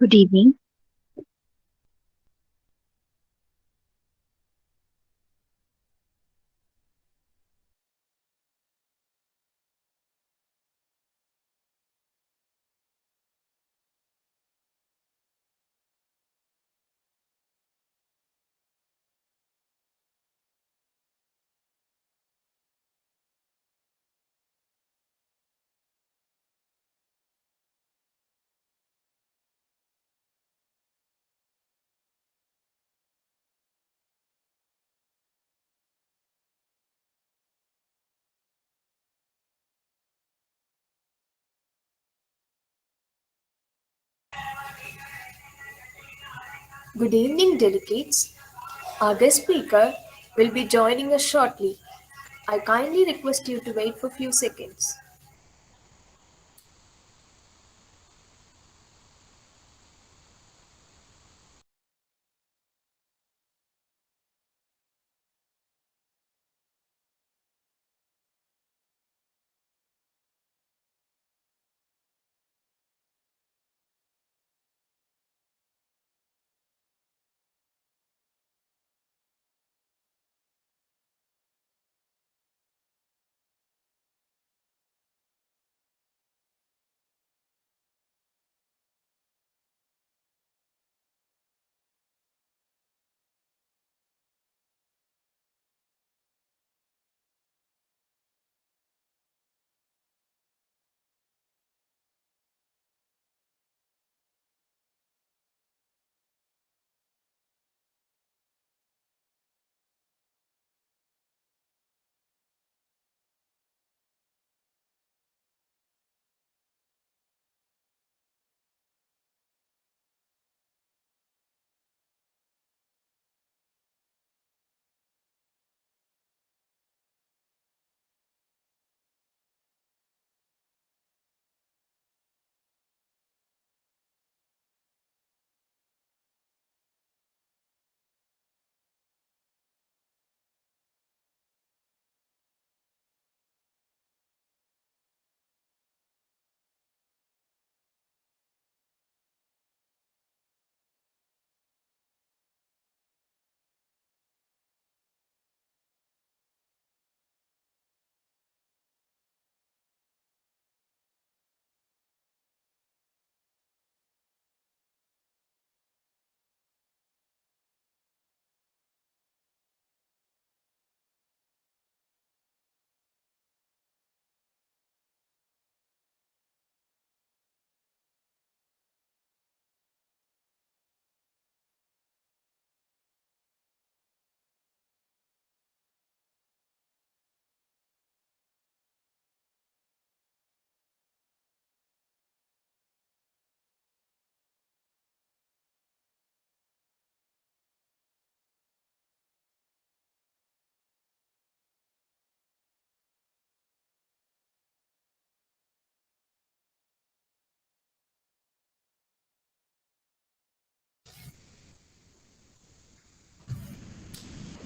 Good evening. Good evening, delegates. Our guest speaker will be joining us shortly. I kindly request you to wait for a few seconds.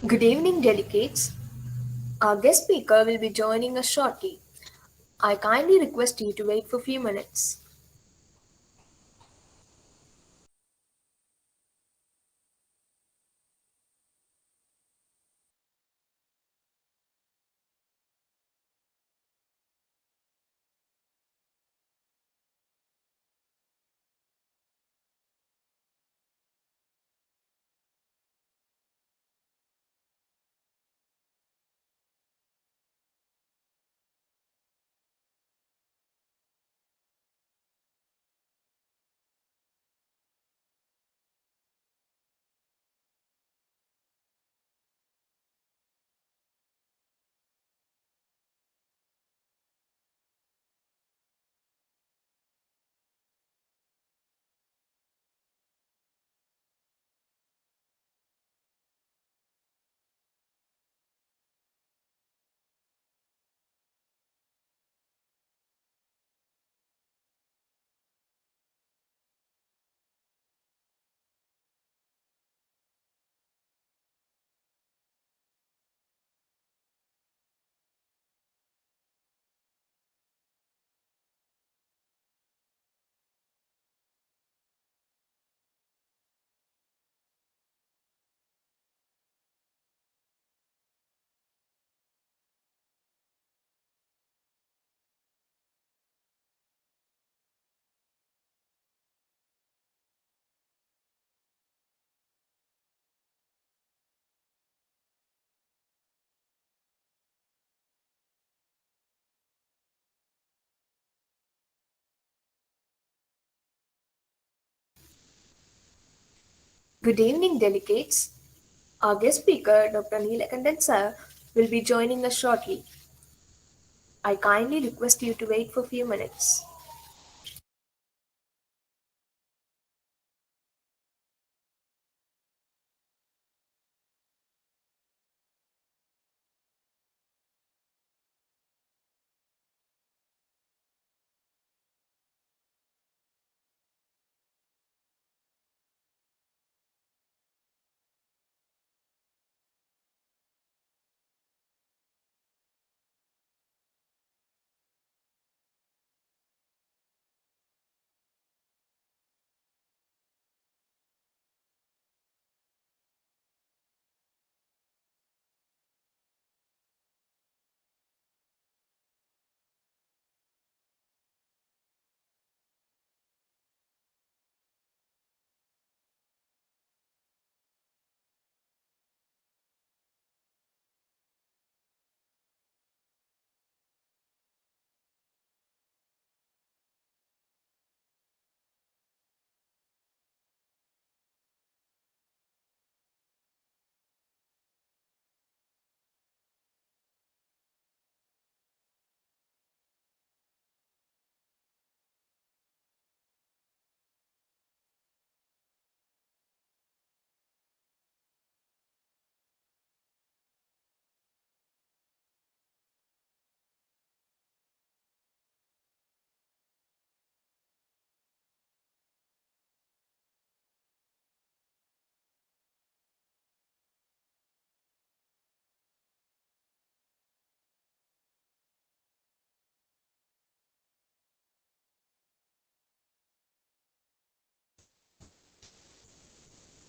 Good evening, delegates. Our guest speaker will be joining us shortly. I kindly request you to wait for a few minutes. Good evening, delegates. Our guest speaker, Dr. Neelakandan will be joining us shortly. I kindly request you to wait for a few minutes.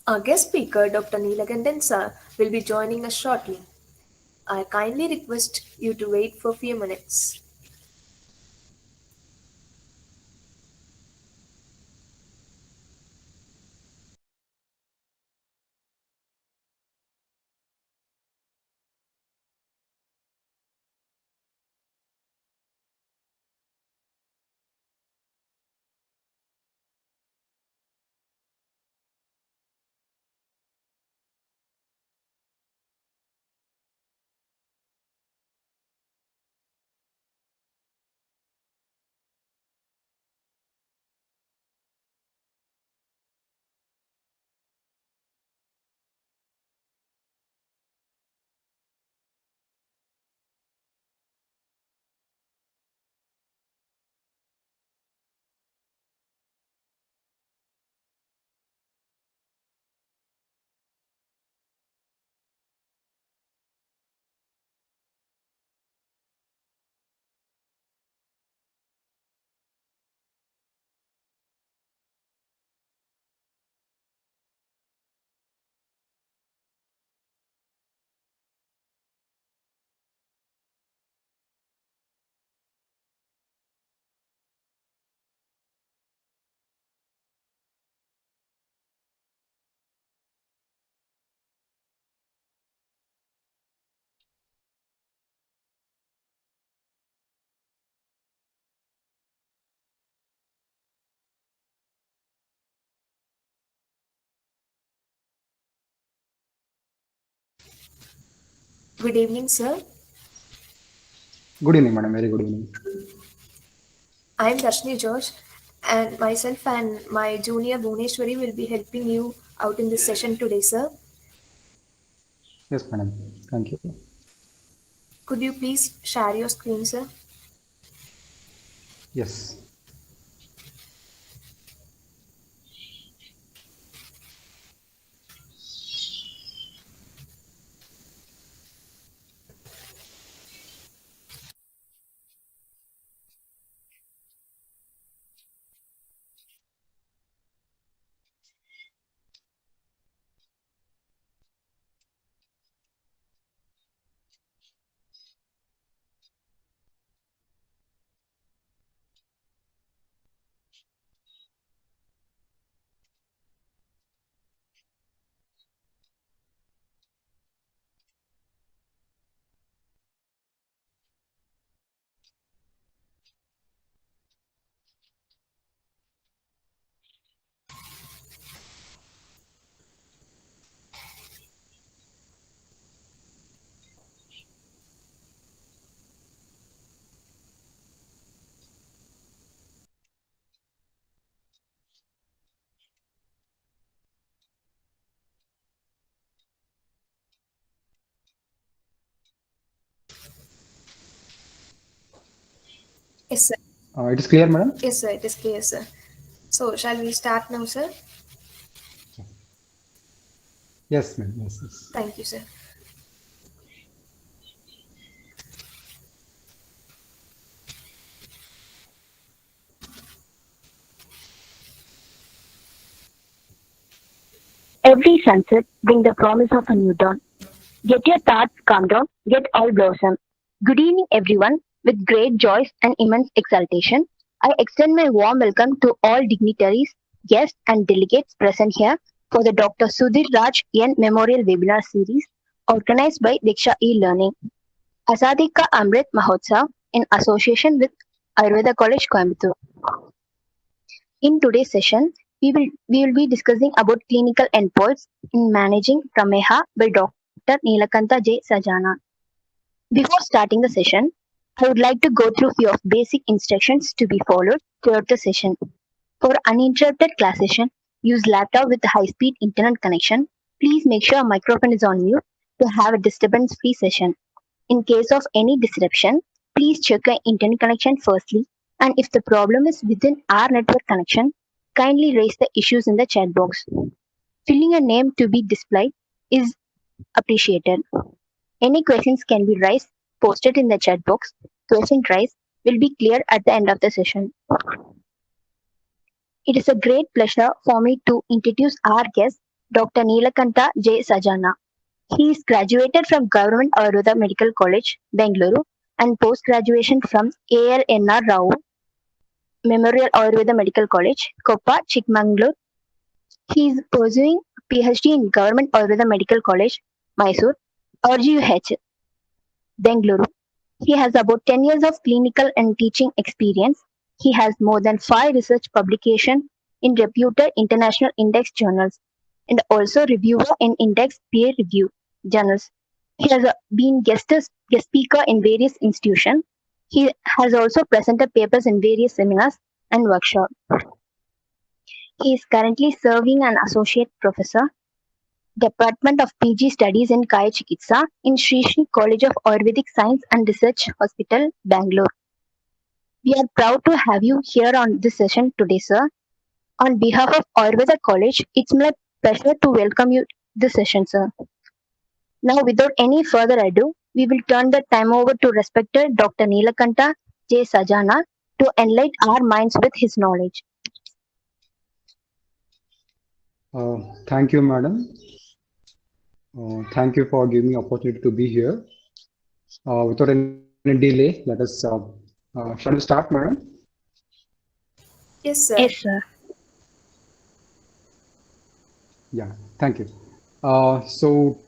Our guest speaker, Dr. Neelakandan will be joining us shortly. I kindly request you to wait for a few minutes. Good evening, sir. Good evening, madam. Very good evening. I am Darshni George, and myself and my junior Bhuneshwari will be helping you out in this session today, sir. Yes, madam. Thank you. Could you please share your screen, sir? Yes. Yes, sir. It is clear, madam? Yes, sir. It is clear, sir. So, shall we start now, sir? Yes, ma'am. Yes, yes. Thank you, sir. Every sunset brings the promise of a new dawn. Get your thoughts calm down, get all blossom. Good evening, everyone. With great joy and immense exultation, I extend my warm welcome to all dignitaries, guests, and delegates present here for the Dr. Sudhir Raj N Memorial Webinar Series organized by DIKSHA E-Learning. Azadi Ka Amrit Mahotsav in association with Ayurveda College Coimbatore. In today's session, we will be discussing about clinical endpoints in managing Prameha by Dr. Nilakanta J. Sajana. Before starting the session, I would like to go through few of basic instructions to be followed throughout the session. For uninterrupted class session, use laptop with high-speed internet connection. Please make sure microphone is on mute to have a disturbance-free session. In case of any disruption, please check your internet connection firstly, and if the problem is within our network connection, kindly raise the issues in the chat box. Filling a name to be displayed is appreciated. Any questions can be raised, posted in the chat box. Question raised will be cleared at the end of the session. It is a great pleasure for me to introduce our guest, Dr. Nilakanta J. Sajana. He is graduated from Government Ayurveda Medical College, Bengaluru, and post-graduation from ALNR Rao Memorial Ayurveda Medical College, Koppa, Chikmagalur. He is pursuing PhD in Government Ayurveda Medical College, Mysore, RGUH, Bengaluru. He has about 10 years of clinical and teaching experience. He has more than 5 research publications in reputed international index journals and also reviewer in index peer review journals. He has been guest speaker in various institutions. He has also presented papers in various seminars and workshops. He is currently serving an associate professor, Department of PG Studies in Kaya Chikitsa in Sri Sri College of Ayurvedic Science and Research Hospital, Bangalore. We are proud to have you here on this session today, sir. On behalf of Ayurveda College, it's my pleasure to welcome you this session, sir. Now, without any further ado, we will turn the time over to respected Dr. Nilakanta J. Sajana to enlighten our minds with his knowledge. Thank you, madam. Thank you for giving me opportunity to be here. Without any delay, shall we start, madam? Yes, sir. Yes, sir. Yeah, thank you. So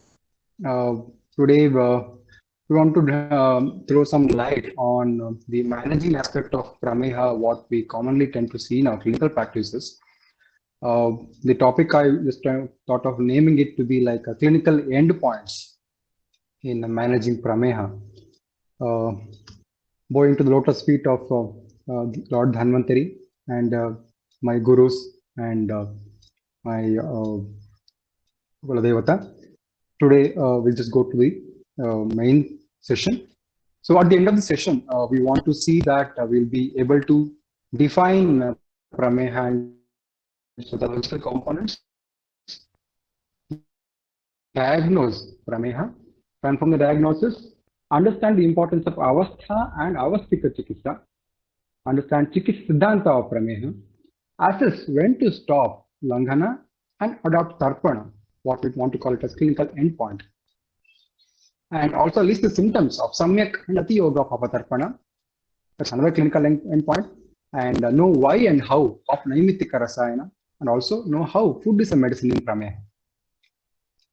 today we want to throw some light on the managing aspect of Prameha, what we commonly tend to see in our clinical practices. The topic I just thought of naming it to be like a clinical endpoints in managing Prameha. Bowing to the lotus feet of Lord Dhanvantari and my gurus and my Kuladevata. Today, we'll just go to the main session. So at the end of the session, we want to see that we'll be able to define Prameha and physiological components, diagnose Prameha, and from the diagnosis, understand the importance of Avastha and Avastika Chikitsa, understand Chikitsa Siddhanta of Prameha, assess when to stop Langhana and adopt Tarpana, what we want to call it as clinical endpoint, and also list the symptoms of Samyak and Ati Yoga of Apatarpana. That's another clinical endpoint. And know why and how of Naimitika Rasayana, and also know how food is a medicine in Prameha.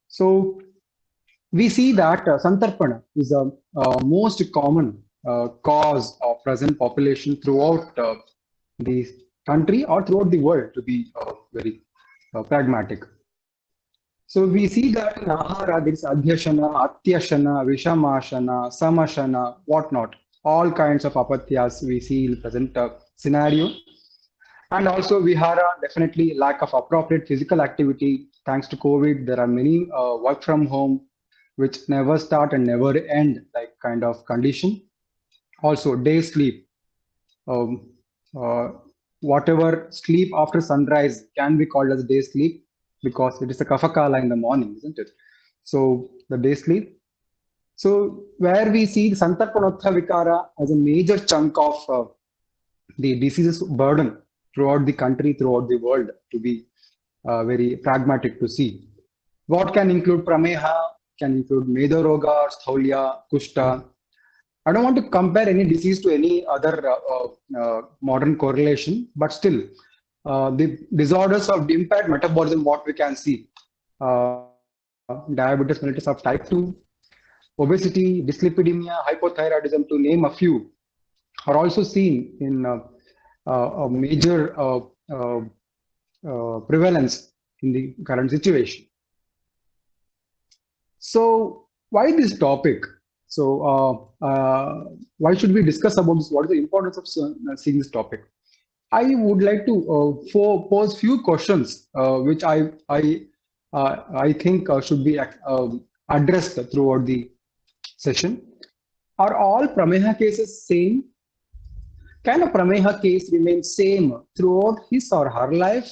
So we see that Santarpana is a most common cause of present population throughout the country or throughout the world, to be very pragmatic. So we see that in Ahara there is Adhyashana, Atyashana, Vishamashana, Samashana, whatnot. All kinds of apatyas we see in the present scenario. And also Vihara, definitely lack of appropriate physical activity. Thanks to COVID, there are many work from home, which never start and never end, like kind of condition. Also day sleep. um, uh, whatever sleep after sunrise can be called as day sleep because it is a kafakala in the morning, isn't it? So the day sleep. So where we see Santarpanotha Vikara as a major chunk of the diseases burden throughout the country, throughout the world, to be very pragmatic to see. What can include Prameha, can include Medharoga, Sthaulya, Kushta. I don't want to compare any disease to any other modern correlation, but still, the disorders of the impaired metabolism, what we can see, diabetes mellitus of type 2, obesity, dyslipidemia, hypothyroidism, to name a few, are also seen in a major prevalence in the current situation. So why this topic? So why should we discuss about this? What is the importance of seeing this topic? I would like to pose few questions which I think should be addressed throughout the session. Are all Prameha cases same? Can a Prameha case remain same throughout his or her life?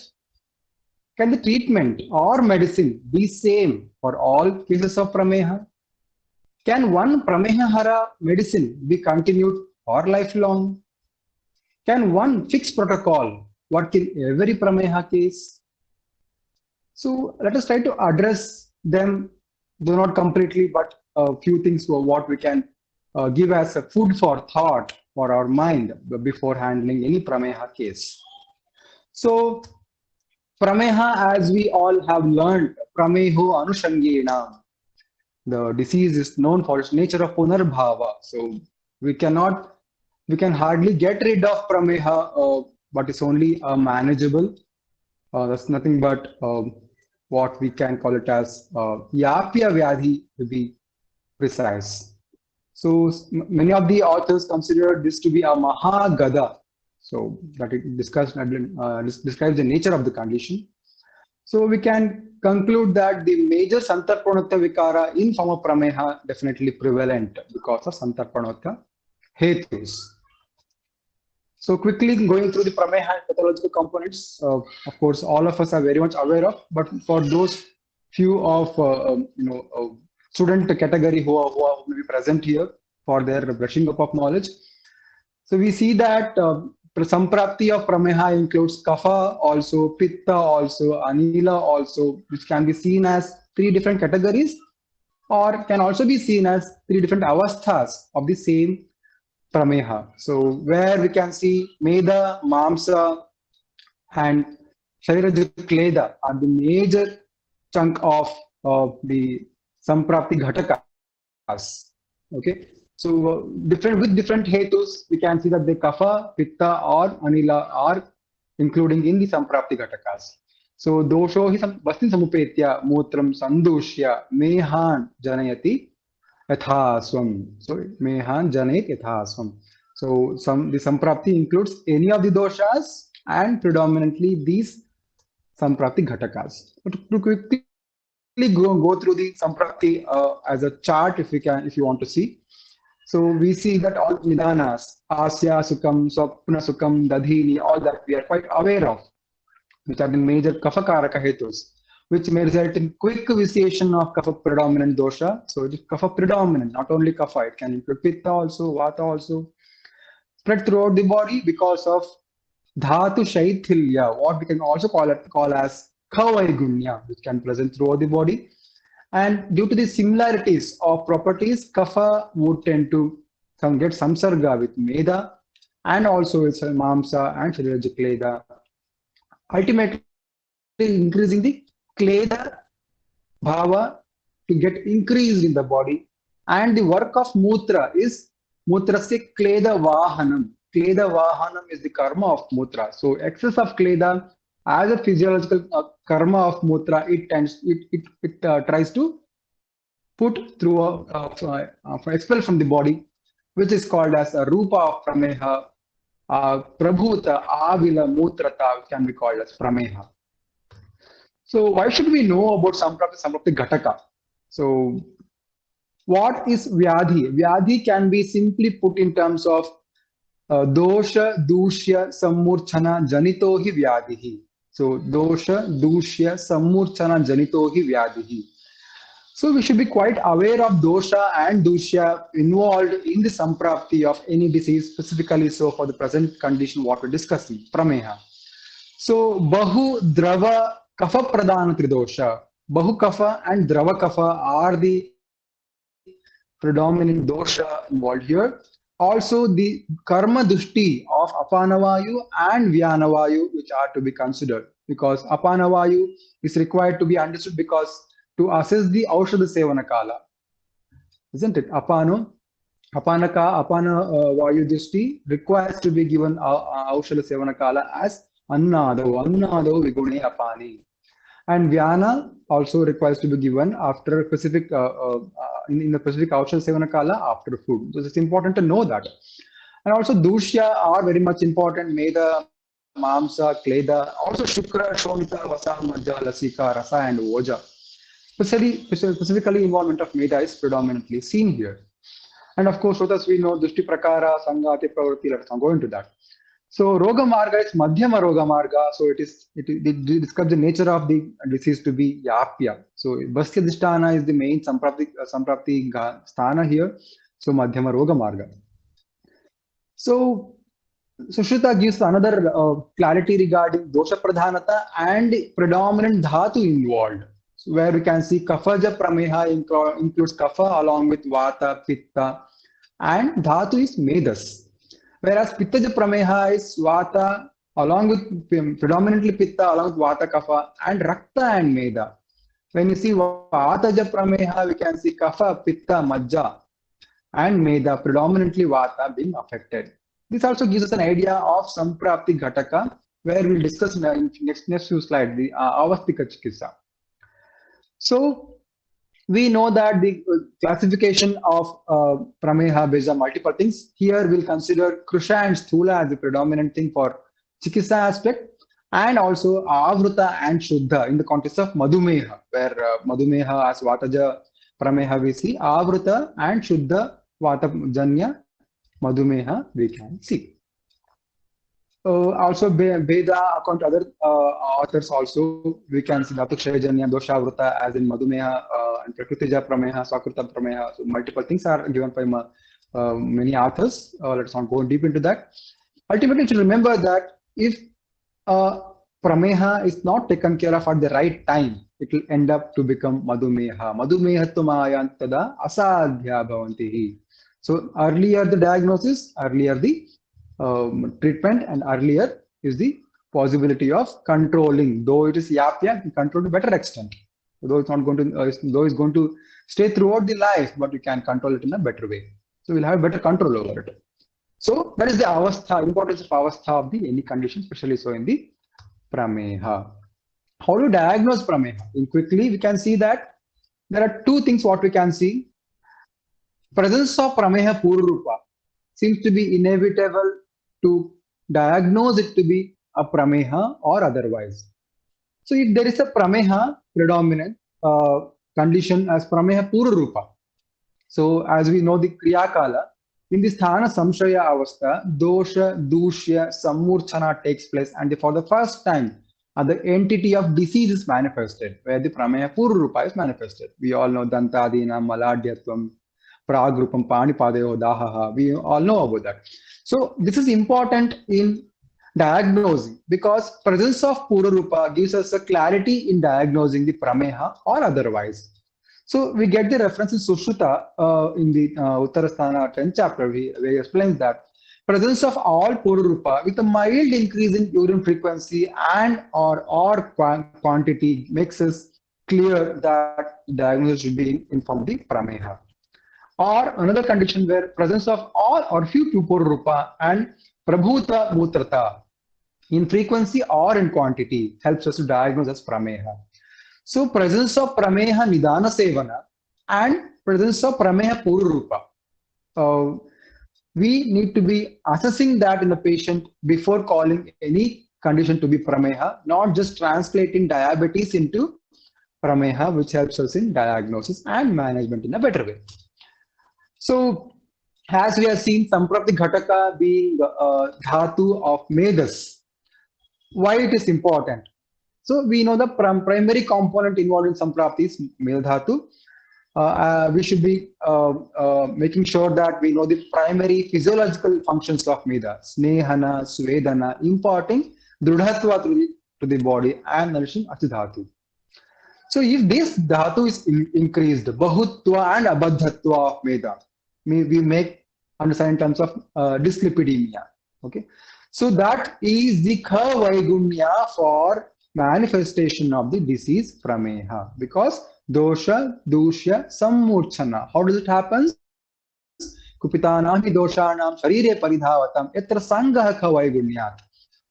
Can the treatment or medicine be same for all cases of Prameha? Can one Prameha-hara medicine be continued for lifelong? Can one fixed protocol work in every Prameha case? So let us try to address them, though not completely, but a few things for what we can give as a food for thought for our mind before handling any Prameha case. So Prameha, as we all have learned, Prameho Anushangena. The disease is known for its nature of punarbhava. So we can hardly get rid of Prameha, but it's only manageable. That's nothing but what we can call it as Yapya Vyadhi, to be precise. So many of the authors consider this to be a Mahagada. So that it describes the nature of the condition. So we can conclude that the major Santarpanotha Vikara in form of Prameha definitely prevalent because of Santarpanotha hetus. So quickly going through the Prameha pathological components, of course, all of us are very much aware of, but for those few of student category who are maybe present here for their brushing up of knowledge. So we see that Samprapti of Prameha includes Kapha also, Pitta also, Anila also, which can be seen as 3 different categories or can also be seen as 3 different avasthas of the same Prameha. So where we can see Medha, Mamsa and Shariraj Kleda are the major chunk of the Samprapti Ghatakas. Okay. So with different hetus, we can see that the Kapha, Pitta or Anila are including in the Samprapti Ghatakas. So dosho hi vastin samupetya mutram sandushya mehan janayati yathaswam. So mehan janayat yathaswam. So the Samprapti includes any of the doshas and predominantly these Samprapti Ghatakas. But to quickly go through the Samprapti as a chart, if you want to see. So we see that all Nidanas, Asya Sukham, Swapna Sukham, Dadhini, all that we are quite aware of, which are the major Kapha-karaka hetus, which may result in quick vitiation of Kapha predominant dosha. So it is Kapha predominant, not only Kapha, it can include Pitta also, Vata also, spread throughout the body because of Dhatu Shaithilya, what we can also call as Kavaigunya, which can present throughout the body. And due to the similarities of properties, Kapha would tend to get samsarga with Medha and also with Mamsa and Shariraj Kleda, ultimately increasing the Kleda bhava to get increased in the body. And the work of Mutra is Mutrasya Kleda Vahanam. Kleda Vahanam is the karma of Mutra. So excess of Kleda as a physiological karma of Mutra, it tries to put through expel from the body, which is called as a Rupa of Prameha. Prabhuta Avila Mutrata can be called as Prameha. So why should we know about Samprapti Ghataka? So what is Vyadhi? Vyadhi can be simply put in terms of Dosha, Dushya, Sammurchana, Janito hi Vyadihi. So, Dosha, Dushya, Sammurchana, Janito hi Vyadihi. So we should be quite aware of dosha and dushya involved in the samprapti of any disease, specifically so for the present condition what we're discussing, prameha. So Bahu, Drava, Kapha Pradhana Tridosha. Bahu Kapha and Drava Kapha are the predominant dosha involved here. Also the karma dushti of apanavayu and vyanavayu which are to be considered because apanavayu is required to be understood because to assess the aushadha sevana kala, isn't it? Apana vayu dushti requires to be given aushadha sevana kala as annado vigune apani. And Vyana also requires to be given after a specific in the specific Aushadha Sevana Kala after food. So it's important to know that. And also Dushya are very much important. Meda, Mamsa, Kleda, also Shukra, Shomita, Vasa, Majja, Lasika, Rasa, and Oja. Specifically, involvement of Meda is predominantly seen here. And of course, as we know, Dushti Prakara, Sangati, Pravritti, let's not go into that. So Roga Marga is Madhyama Roga Marga. So it describes the nature of the disease to be Yapya. So Bastya Dishtana is the main Samprapti Sthana here. So Madhyama Roga Marga. So Sushruta gives another clarity regarding dosha pradhanata and predominant dhatu involved. So where we can see Kaphaja Prameha includes Kapha along with Vata, Pitta, and dhatu is Medas. Whereas Pittaja Prameha is Vata along with predominantly Pitta along with Vata Kapha and Rakta and Meda. When you see Vataja Prameha, we can see Kapha, Pitta, Majja and Meda predominantly Vata being affected. This also gives us an idea of Samprapti Ghataka where we'll discuss in the next few slides the Avastika Chikitsa. So we know that the classification of Prameha based on multiple things. Here we'll consider Krusha and Sthula as the predominant thing for Chikitsa aspect and also Avruta and Shuddha in the context of Madhumeha where Madhumeha as Vataja Prameha we see, Avruta and Shuddha Vata Janya Madhumeha we can see. Also Veda account other authors also we can see DIKSHA E-Learning Doshavruta as in Madhumeha and Prakrutija Prameha, Sakruta Prameha. So multiple things are given by many authors. Let's not go deep into that. Ultimately, you should remember that if Prameha is not taken care of at the right time, it will end up to become Madhumeha. Madhumehattumayan tada asadhya bhavantihi. So earlier the diagnosis, earlier the treatment, and earlier is the possibility of controlling. Though it is yapya, you control to better extent. Though it's not going to, though it's going to stay throughout the life, but you can control it in a better way. So we'll have better control over it. So that is the avastha, importance of avastha of the any condition, especially so in the prameha. How to diagnose prameha? In quickly, we can see that there are two things what we can see. Presence of prameha pururupa seems to be inevitable to diagnose it to be a prameha or otherwise. So if there is a prameha predominant condition as prameha pururupa, so as we know the kriya kala, in the sthana samshaya avastha, dosha, dushya, sammurchana takes place and for the first time the entity of disease is manifested where the prameha pururupa is manifested. We all know dantadina, maladhyatvam, pragrupam, panipadeyo, dahaha. We all know about that. So this is important in diagnosing because presence of pururupa gives us a clarity in diagnosing the prameha or otherwise. So we get the reference in Sushruta in the Uttarasthana 10th chapter where he explains that presence of all pururupa with a mild increase in urine frequency and or quantity makes us clear that diagnosis should be informed the prameha. Or another condition where presence of all or few pururupa and prabhuta mutrata in frequency or in quantity helps us to diagnose as prameha. So presence of prameha nidana sevana and presence of prameha pururupa. We need to be assessing that in the patient before calling any condition to be prameha, not just translating diabetes into prameha, which helps us in diagnosis and management in a better way. So as we have seen Samprapti Ghataka being dhatu of Medas, why it is important? So we know the primary component involved in Samprapti is Mela Dhatu. We should be making sure that we know the primary physiological functions of Meda, Snehana, Svedana, imparting Drudhatva to the body and nourishing Atidhatu. So if this dhatu is increased, bahutva and abadhatva of Meda, we make understand in terms of dyslipidemia. Okay, so that is the Vaigunya for manifestation of the disease Prameha, because dosha, dusha, sammurchana. How does it happen? Kupitanam hi doshanam sharire paridhavatam etra sangah Vaigunyat.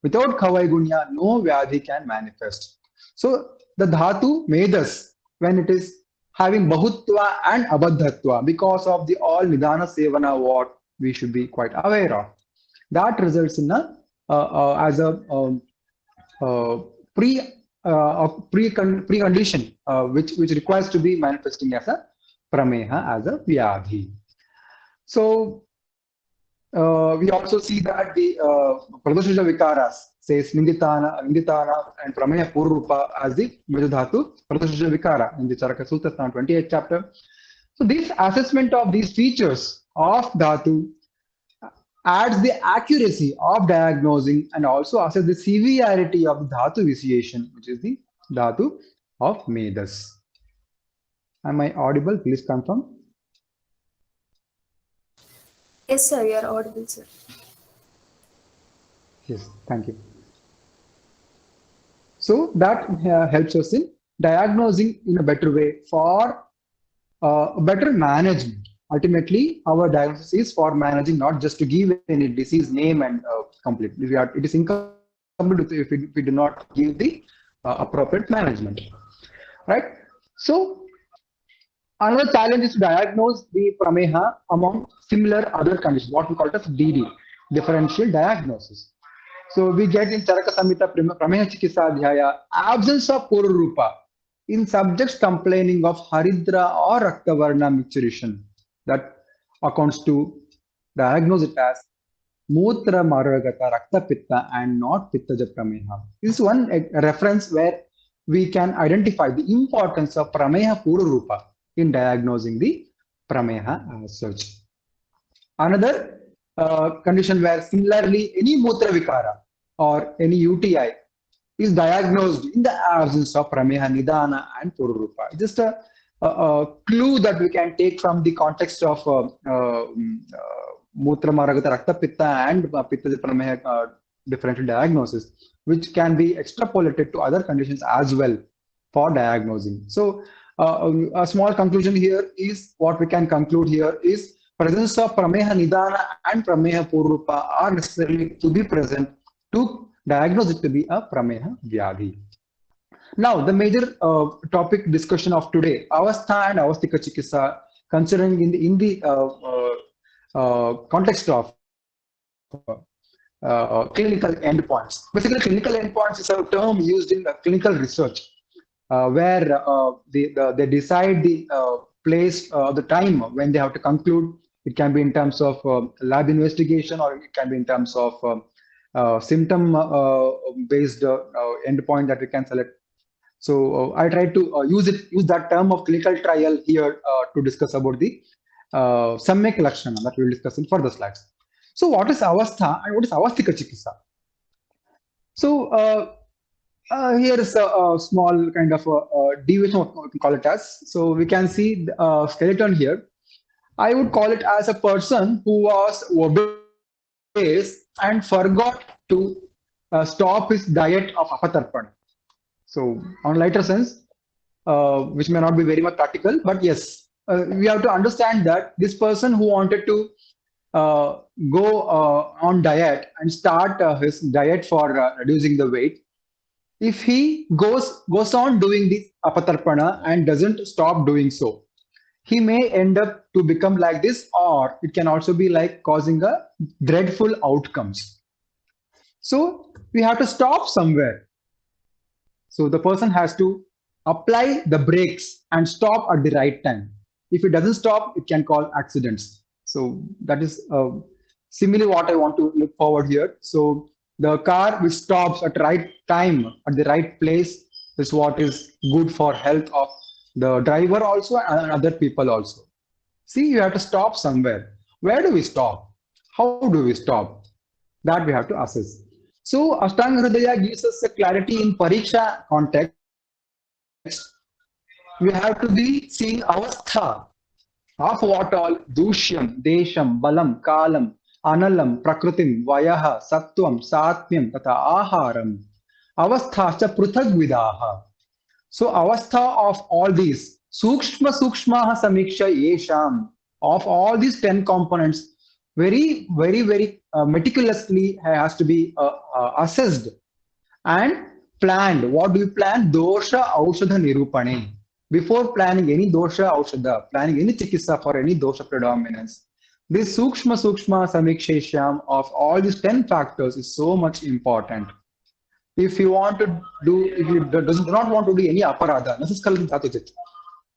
Without Vaigunya, no vyadhi can manifest. So the dhatu Medas, when it is having bahutva and abadhatva, because of the all nidana sevana, what we should be quite aware of, that results in a as a precondition which requires to be manifesting as a prameha, as a vyadhi. So we also see that the Pradoshaja Vikaras says Ninditana and Prameha Purrupa as the Mejadhatu Pradoshaja Vikara in the Charaka Sutra 28th chapter. So this assessment of these features of Dhatu adds the accuracy of diagnosing and also assess the severity of the Dhatu vitiation, which is the Dhatu of Medas. Am I audible? Please confirm. Yes, sir, you are audible, sir. Yes, thank you. So that helps us in diagnosing in a better way for better management. Ultimately, our diagnosis is for managing, not just to give any disease name and complete. It is incomplete if we do not give the appropriate management, right? So another challenge is to diagnose the Prameha among similar other conditions, what we call it as DD, differential diagnosis. So we get in Charaka Samhita Prameha Chikitsa Adhyaya absence of Pururupa in subjects complaining of Haridra or Raktavarna micturition. That accounts to diagnose it as Mutra Maragata Rakta Pitta and not Pittaja Prameha. This is one reference where we can identify the importance of Prameha Pururupa in diagnosing the Prameha as such. Another condition where similarly any Mutra Vikara or any UTI is diagnosed in the absence of Prameha Nidana and Pururupa. Just a clue that we can take from the context of Mutra Maragata Rakta Pitta and Pitta Prameha differential diagnosis, which can be extrapolated to other conditions as well for diagnosing. So a small conclusion here is, what we can conclude here is presence of Prameha Nidana and Prameha Pururupa are necessarily to be present to diagnose it to be a Prameha Vyadhi. Now, the major topic discussion of today, Avastha and Avastika Chikitsa, considering in the context of clinical endpoints. Basically, clinical endpoints is a term used in clinical research, where they decide the place, the time when they have to conclude. It can be in terms of lab investigation, or it can be in terms of symptom-based endpoint that we can select. So I tried to use that term of clinical trial here to discuss about the Samyak Lakshana that we will discuss in further slides. So what is Avastha and what is Avastika Chikitsa? So here is a small kind of deviation, what we call it as. So we can see the skeleton here. I would call it as a person who was obese and forgot to stop his diet of apatarpan. So on lighter sense, which may not be very much practical, but yes, we have to understand that this person who wanted to go on diet and start his diet for reducing the weight, if he goes on doing the apatarpana and doesn't stop doing so, he may end up to become like this, or it can also be like causing a dreadful outcomes. So we have to stop somewhere. So the person has to apply the brakes and stop at the right time. If it doesn't stop, it can cause accidents. So that is similarly what I want to look forward here. So the car which stops at the right time, at the right place, is what is good for health of the driver also and other people also. See, you have to stop somewhere. Where do we stop? How do we stop? That we have to assess. So Ashtanga Hridaya gives us a clarity in Pariksha context. We have to be seeing avastha of what all: Dushyam, Desham, Balam, Kalam, Analam, Prakritim, Vayaha, Sattvam, Satmyam, Tata Aharam, Avasthascha Pruthagvidaha. So avastha of all these, Sukshma Sukshmaha Samiksha Yesham, of all these 10 components, very meticulously has to be assessed and planned. What do we plan? Dosha Aushadha Nirupane. Before planning any dosha aushadha, planning any chikitsa for any dosha predominance, this Sukshma Samikshesham of all these 10 factors is so much important. If you want to do, if you do not want to do any aparadha,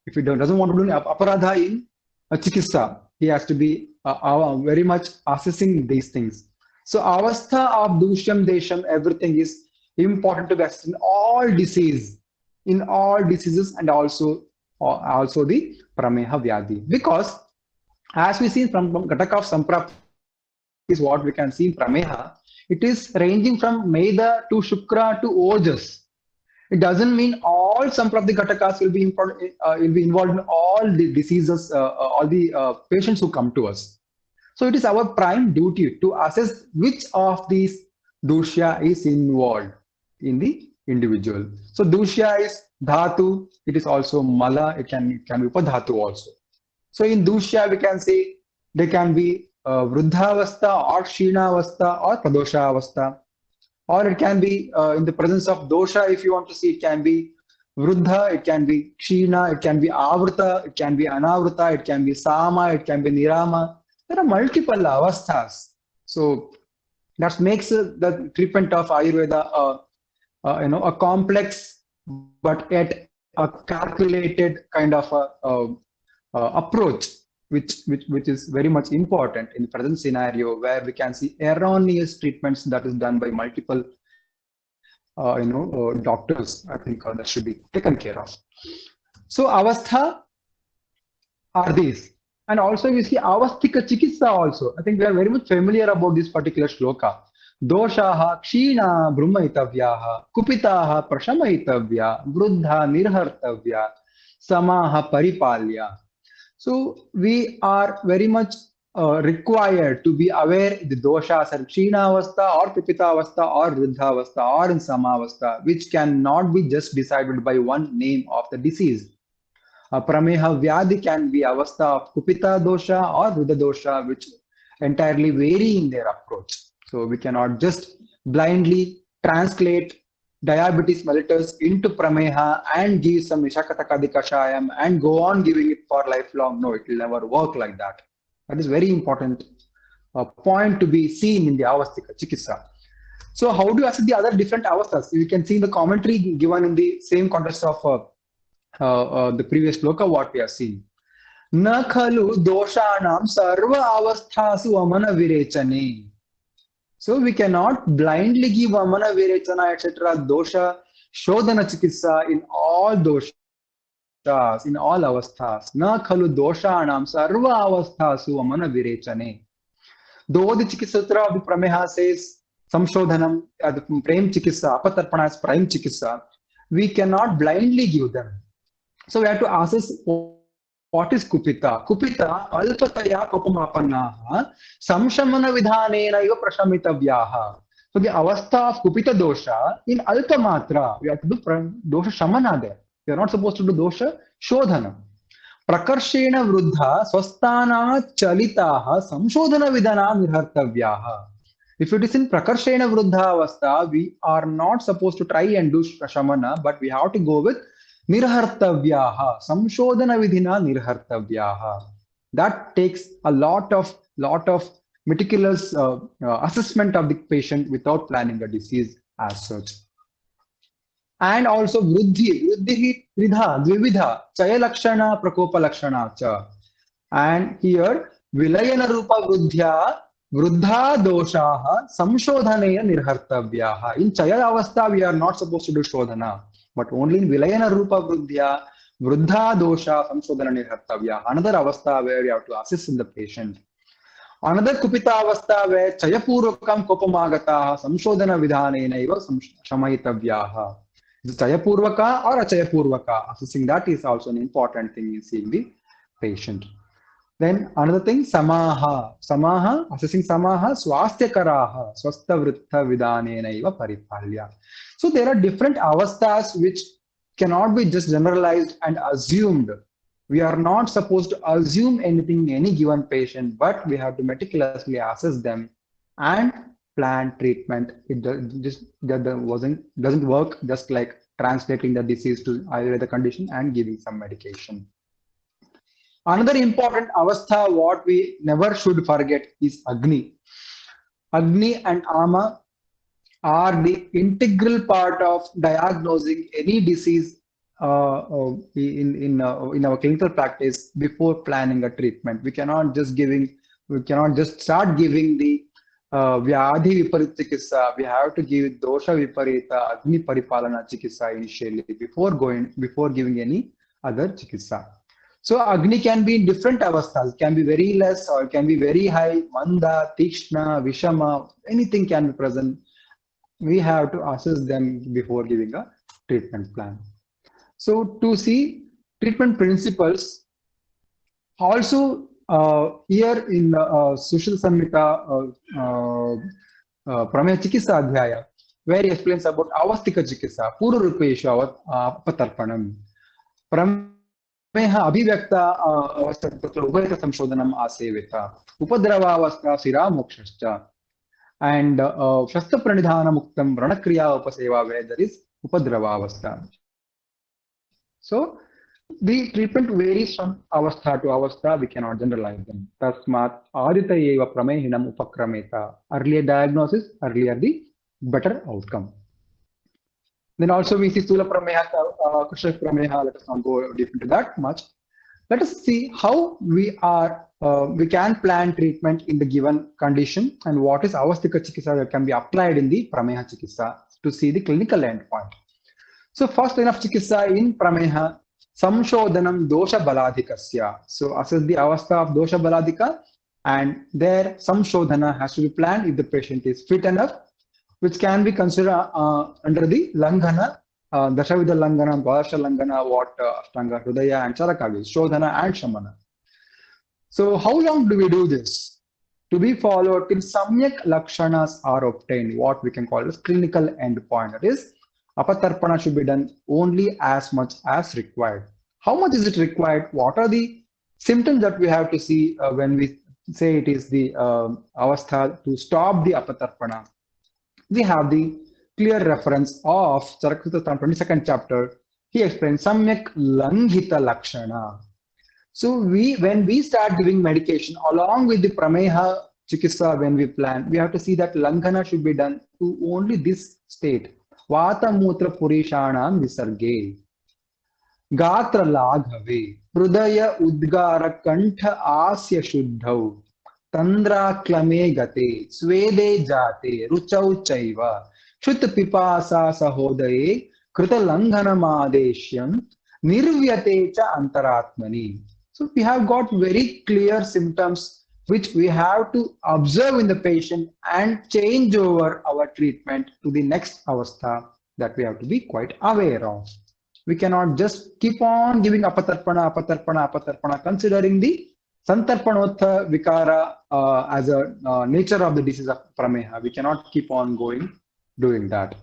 if he doesn't want to do any aparadha in a chikitsa, he has to be very much assessing these things. So avastha of dushyam desham, everything is important to be assessed in all diseases, and also the prameha vyadhi. Because as we see from Ghataka of Samprapti is what we can see in prameha, it is ranging from Meda to Shukra to Ojas. It doesn't mean all Samprapti Ghatakas will be involved in all the diseases, all the patients who come to us. So it is our prime duty to assess which of these dusya is involved in the individual. So dusya is dhatu, it is also mala, it can be upadhatu also. So in dusya we can say they can be vruddhavastha or kshinavastha or pradoshavastha, or it can be in the presence of dosha. If you want to see, it can be vruddha, it can be kshina, it can be avrita, it can be anavrita, it can be sama, it can be nirama. There are multiple avasthas. So that makes the treatment of Ayurveda a complex but yet a calculated kind of approach, which is very much important in the present scenario, where we can see erroneous treatments that is done by multiple doctors. I think that should be taken care of. So avastha are these. And also we see avasthika chikitsa also. I think we are very much familiar about this particular shloka. Doshaha kshina brahmaitavyaha kupitaha prashamaitavya vruddha nirhartavya samaha paripalya. So we are very much required to be aware the doshas are kshinavastha or kupitavastha or vruddhavastha or in samavastha, which cannot be just decided by one name of the disease. Prameha vyadhi can be avastha of kupita dosha or vruddha dosha, which entirely vary in their approach. So we cannot just blindly translate diabetes mellitus into prameha and give some Nishakatakadi kashayam and go on giving it for lifelong. No, it will never work like that. That is very important point to be seen in the avasthika chikitsa. So how do you assess the other different avasthas? You can see in the commentary given in the same context of the previous shloka what we have seen. Na khalu doshanam sarva avasthasu amana virechane. So we cannot blindly give amana virechana etc. dosha shodhana chikitsa in all doshas, in all avasthas. Na khalu doshanam sarva avasthasu amana virechane. Though the chikitsatra of the prameha says samshodhanam, the prem chikitsa, apatarpana is prime chikitsa, we cannot blindly give them. So we have to assess what is kupita. Kupita alpataya kopamapannaha samshamana vidhanena iva prashamitavyaha. So the avastha of kupita dosha in alpa matra, we have to do dosha shamana there. We are not supposed to do dosha shodhana. Prakarshena vruddha swasthana chalitaha samshodhana vidhana nirhartavyaha. If it is in prakarshena vruddha avastha, we are not supposed to try and do shamana, but we have to go with nirhartavyaha, samshodhana vidhina nirhartavyaha. That takes a lot of meticulous assessment of the patient without planning a disease as such. And also vruddhi tridha, dvividha, chaya lakshana, prakopa lakshana cha. And here vilayana rupa vruddhya vruddha doshaha samshodhaneya nirhartavyaha. In chaya avastha, we are not supposed to do shodhana, but only in vilayana rupa vruddhya vruddha dosha samshodhana nirhartavyaha. Another avastha where we have to assist in the patient. Another kupita avastha where chayapurvakam kopamagataha samshodhana vidhanenaiva shamayitavyaha. Is it chayapurvaka or achayapurvaka? Assessing that is also an important thing in seeing the patient. Then another thing, samaha. Samaha, assessing samaha, swasthakaraha, swastha vrittha vidhanenaiva paripalya. So there are different avasthas which cannot be just generalized and assumed. We are not supposed to assume anything in any given patient, but we have to meticulously assess them and plan treatment. It doesn't work just like translating the disease to Ayurveda condition and giving some medication. Another important avastha what we never should forget is Agni. Agni and Ama are the integral part of diagnosing any disease in our clinical practice before planning a treatment. We cannot just start giving the Vyadhi Viparita Chikitsa. We have to give Dosha Viparita Agni Paripalana Chikitsa initially before giving any other Chikitsa. So Agni can be in different avasthas. It can be very less or it can be very high. Manda, Tikshna, Vishama, anything can be present. We have to assess them before giving a treatment plan. So to see treatment principles, also here in Sushil Samhita Prameha Chikitsa Adhyaya, where he explains about Avastika Chikitsa, Puru Rupeshu Patarpanam. Prameha Abhivyakta Avastha Ubhayata Samshodhanam Asevita, Upadrava Avastha Sira Mokshascha, and Shastra Pranidhana Muktam Ranakriya Upaseva, where there is Upadrava Avastha. So the treatment varies from avastha to avastha. We cannot generalize them. Tasmat adita eva pramehinam upakrameta. Earlier diagnosis, earlier the better outcome. Then also we see Stula Prameha, Kushal Prameha. Let us not go deep into that much. Let us see how we can plan treatment in the given condition and what is avastika chikitsa that can be applied in the Prameha Chikitsa to see the clinical endpoint. So first line of Chikitsa in Prameha, Samshodhanam Dosha Baladhikasya. So assess the avastha of Dosha Baladhika, and there Samshodhana has to be planned if the patient is fit enough, which can be considered under the Langhana, Dashavida Langhana, Dvadasha Langhana, what Ashtanga, Hridaya and Charaka is, Shodhana and Shamana. So how long do we do this? To be followed till Samyak Lakshanas are obtained, what we can call as clinical endpoint. That is, Apatarpana should be done only as much as required. How much is it required? What are the symptoms that we have to see when we say it is the avastha to stop the Apatarpana? We have the clear reference of Charakruta 22nd chapter. He explains Samyak Langhita Lakshana. So when we start giving medication along with the Prameha Chikitsa, when we plan, we have to see that Langhana should be done to only this state. Vata Mutra Purishanam Visarge Gatra Laghave Prudaya Udgara Kantha Asya Shuddhau Tandra Klame Gate Swede Jate Ruchau Chaiva Shut Pipasa Sahodaye Krita Langhana Madeshyam Nirvyate Cha Antaratmani. So we have got very clear symptoms which we have to observe in the patient and change over our treatment to the next avastha that we have to be quite aware of. We cannot just keep on giving apatarpana, considering the santarpanotha vikara as a nature of the disease of Prameha. We cannot keep on doing that.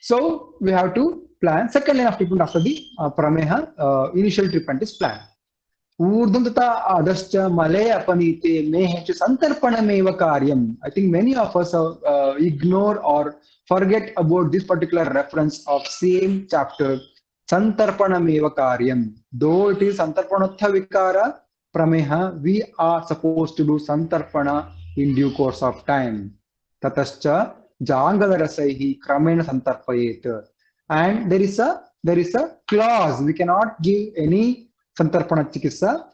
So we have to plan. Second line of treatment after the Prameha, initial treatment is planned. Urdhantata adascha male apanite mehecha santarpanameva karyam. I think many of us ignore or forget about this particular reference of same chapter, santarpanameva karyam. Though it is santarpanotha vikara Prameha, we are supposed to do santarpana in due course of time. Tatascha jangalarasaihi kramena santarpayet. And there is a clause. We cannot give any Santarpana Chikitsa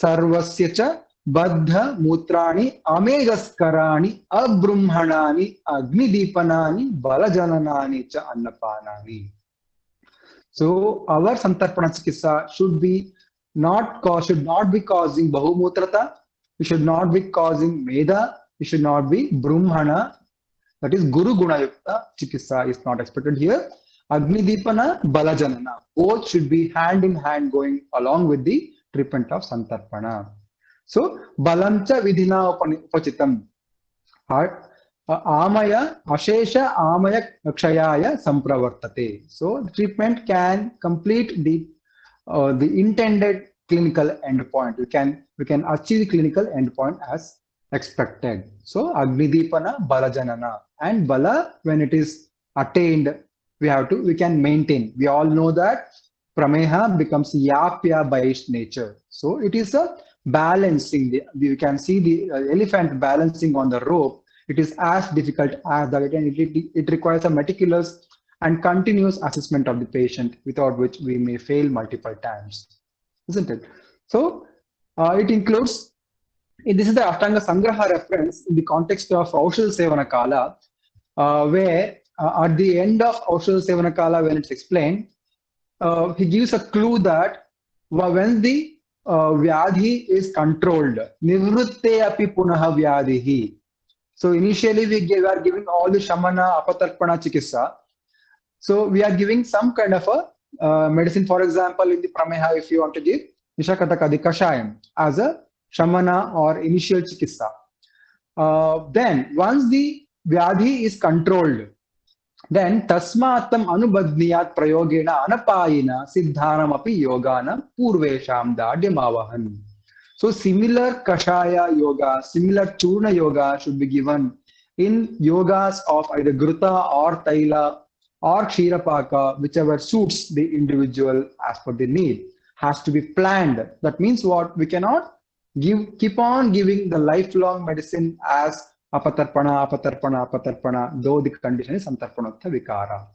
सर्वस्य च बद्ध मूत्राणि अमेघस्कराणि अबृंहणानि अग्निदीपनानि बलजननानि च अन्नपानानि. So our santarpana chikitsa should not be causing bahumutrata, we should not be causing medha, we should not be brumhana, that is guru guna yukta chikitsa is not expected here. Agni dipana, balajanana, both should be hand in hand going along with the treatment of santarpana. So balamcha vidhina upachitam, amaya ashesha amaya kshayaya sampravartate. So the treatment can complete the intended clinical endpoint. We can achieve clinical endpoint as expected. So Agnidipana, Balajanana, and Bala, when it is attained, we can maintain. We all know that Prameha becomes Yapya by its nature. So it is a balancing. You can see the elephant balancing on the rope. It is as difficult as that, and it requires a meticulous and continuous assessment of the patient, without which we may fail multiple times, isn't it? So it includes, this is the Ashtanga Sangraha reference in the context of Aushadha Sevana Kala, where at the end of Aushadha Sevana Kala, when it's explained, he gives a clue that when the Vyadhi is controlled, Nivrutte api punaha Vyadhihi. So initially we are giving all the Shamana, Apatarpana, Chikitsa. So we are giving some kind of a medicine. For example, in the Prameha, if you want to give Nishakataka DIKSHA as a Shamana or initial Chikitsa. Then once the Vyadhi is controlled, then Tasmatam Anubadniyat Prayogena Anapayina Siddhanam api Yogana Purvesham Dadyamavahan. So similar Kashaya yoga, similar Churna yoga should be given in yogas of either Gruta or Taila or Kshirapaka, whichever suits the individual as per the need. Has to be planned. That means what? We cannot keep on giving the lifelong medicine as apatarpana, though the condition is santarpanotha vikara.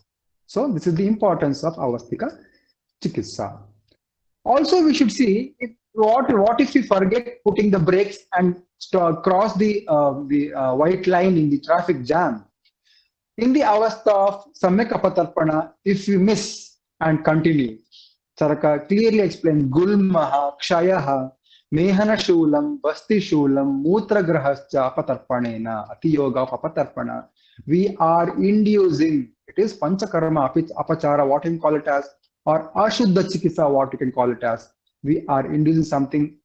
So this is the importance of avastika chikitsa. Also, we should see what if we forget putting the brakes and cross the white line in the traffic jam. In the avastha of samyak apatarpana, if we miss and continue, Charaka clearly explained gulmaha, kshayaha, mehana shulam, basti shulam, mutra grahascha apatarpanena, ati yoga of apatarpana. We are inducing, it is panchakarma apachara, what you can call it as, or ashuddha chikitsa, what you can call it as. We are inducing something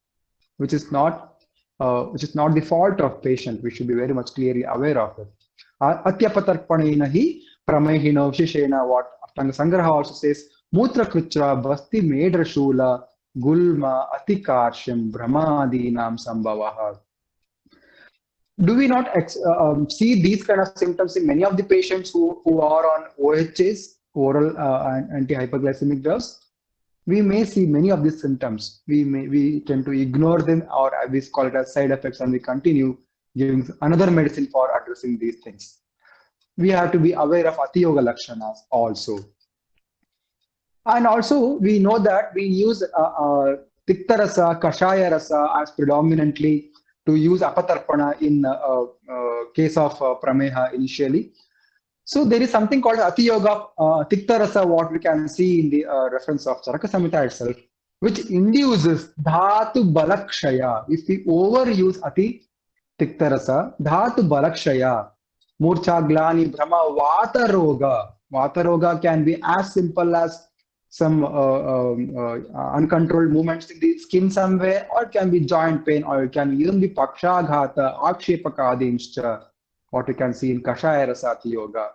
which is not the fault of patient. We should be very much clearly aware of it. Atyapatarpanena hi pramehino visheshena, what Ashtanga Sangraha also says, mutra krucha basti medra shula gulma atikarsham brahmadinam sambhavaha. Do we not see these kind of symptoms in many of the patients who are on OHs, oral anti-hyperglycemic drugs? We may see many of these symptoms. We tend to ignore them, or we call it as side effects, and we continue giving another medicine for addressing these things. We have to be aware of Atiyoga Lakshanas also. And also we know that we use Tiktarasa, Kashaya Rasa as predominantly to use Apatarpana in case of Prameha initially. So there is something called Ati Yoga, Tiktarasa, what we can see in the reference of Charaka Samhita itself, which induces Dhatu Balakshaya. If we overuse Ati Tiktarasa, Dhatu Balakshaya, Murcha, Glani, Brahma, Vata Roga. Vata Roga can be as simple as some uncontrolled movements in the skin somewhere, or it can be joint pain, or it can even be Pakshaghata, Akshepakadimscha, what we can see in Kashaya Rasati Yoga.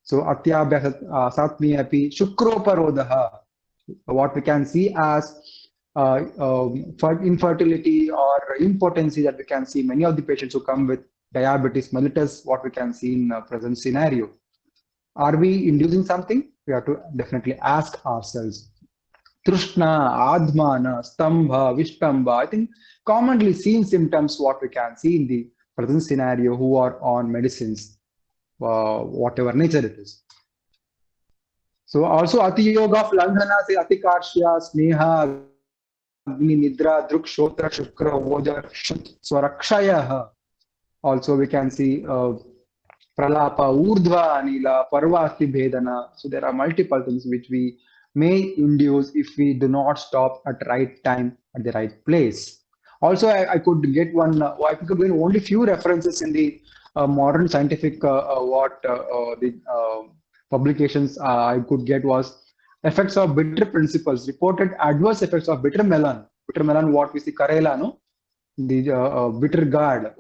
So Atyabhyasa Satmi api Shukroparodaha, what we can see as infertility or impotency, that we can see many of the patients who come with diabetes mellitus, what we can see in present scenario. Are we inducing something? We have to definitely ask ourselves. Trishna, Admana, Stambha, Vishtamba, I think commonly seen symptoms what we can see in the present scenario who are on medicines, whatever nature it is. So also Ati Yoga of Langhana, say Ati Karshya, Sneha, Agni, Nidra, Druk, Shotra, Shukra, Oja, Shut, Swarakshaya. Also, we can see Pralapa, Urdhva, Anila, Parvasti, Bhedana. So there are multiple things which we may induce if we do not stop at the right time at the right place. Also, I could get one. I could get only few references in the modern scientific publications I could get was effects of bitter principles, reported adverse effects of bitter melon. Bitter melon, what we see, Karela, no? The bitter gourd,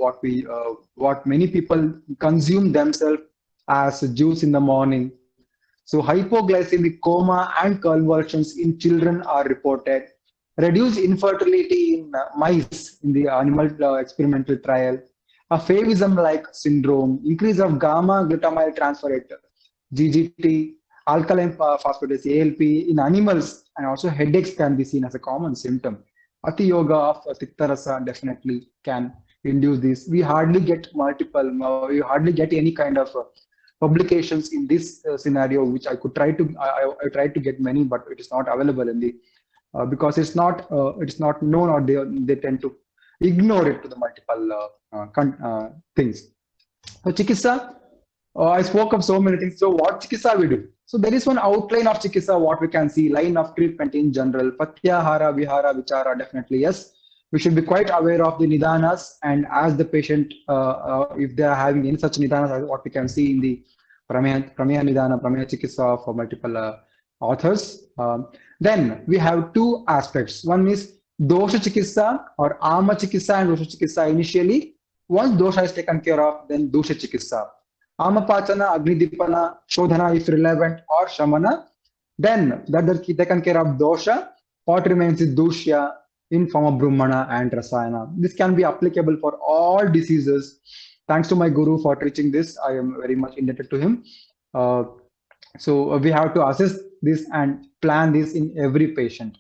what many people consume themselves as juice in the morning. So hypoglycemic coma and convulsions in children are reported. Reduced infertility in mice in the animal experimental trial. A phavism-like syndrome, increase of gamma glutamyl transferate, GGT, alkaline phosphatase, ALP in animals, and also headaches can be seen as a common symptom. Ati yoga of Tiktarasa definitely can induce this. We hardly get we hardly get any kind of publications in this scenario, which I could try to, I tried to get many, but it is not available in the, because it's not known, or they tend to ignore it to the multiple things. So Chikitsa, I spoke of so many things. So what Chikitsa we do? So there is one outline of Chikitsa, what we can see, line of treatment in general. Patyahara, Vihara, Vichara, definitely yes. We should be quite aware of the Nidanas, and as the patient, if they are having any such Nidanas, what we can see in the Prameha Nidana, Prameha Chikitsa for multiple authors. Then we have two aspects. One is Dosha Chikitsa or Ama Chikitsa and Dosha Chikitsa initially. Once Dosha is taken care of, then Dosha Chikitsa. Amapachana, Agnidipana, Shodhana if relevant, or Shamana. Then that is taken care of Dosha. What remains is Dushya in form of Brahmana and Rasayana. This can be applicable for all diseases. Thanks to my guru for teaching this. I am very much indebted to him. So we have to assess this and plan this in every patient.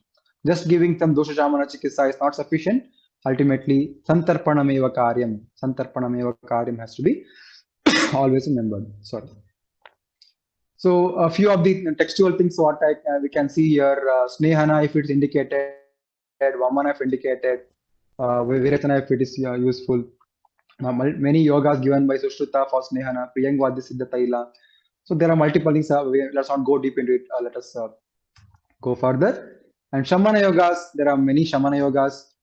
Just giving some Dosha Shamana Chikitsa is not sufficient. Ultimately, Santarpanameva Karyam has to be always remembered. Sorry. So a few of the textual things what we can see here: Snehana if it's indicated, Vamana if indicated, Viretana if it is useful. Many yogas given by Sushruta for Snehana, Priyangvadi Siddha Taila. So there are multiple things. Let's not go deep into it. Let us go further. And Shamana yogas, there are many Shamana yogas,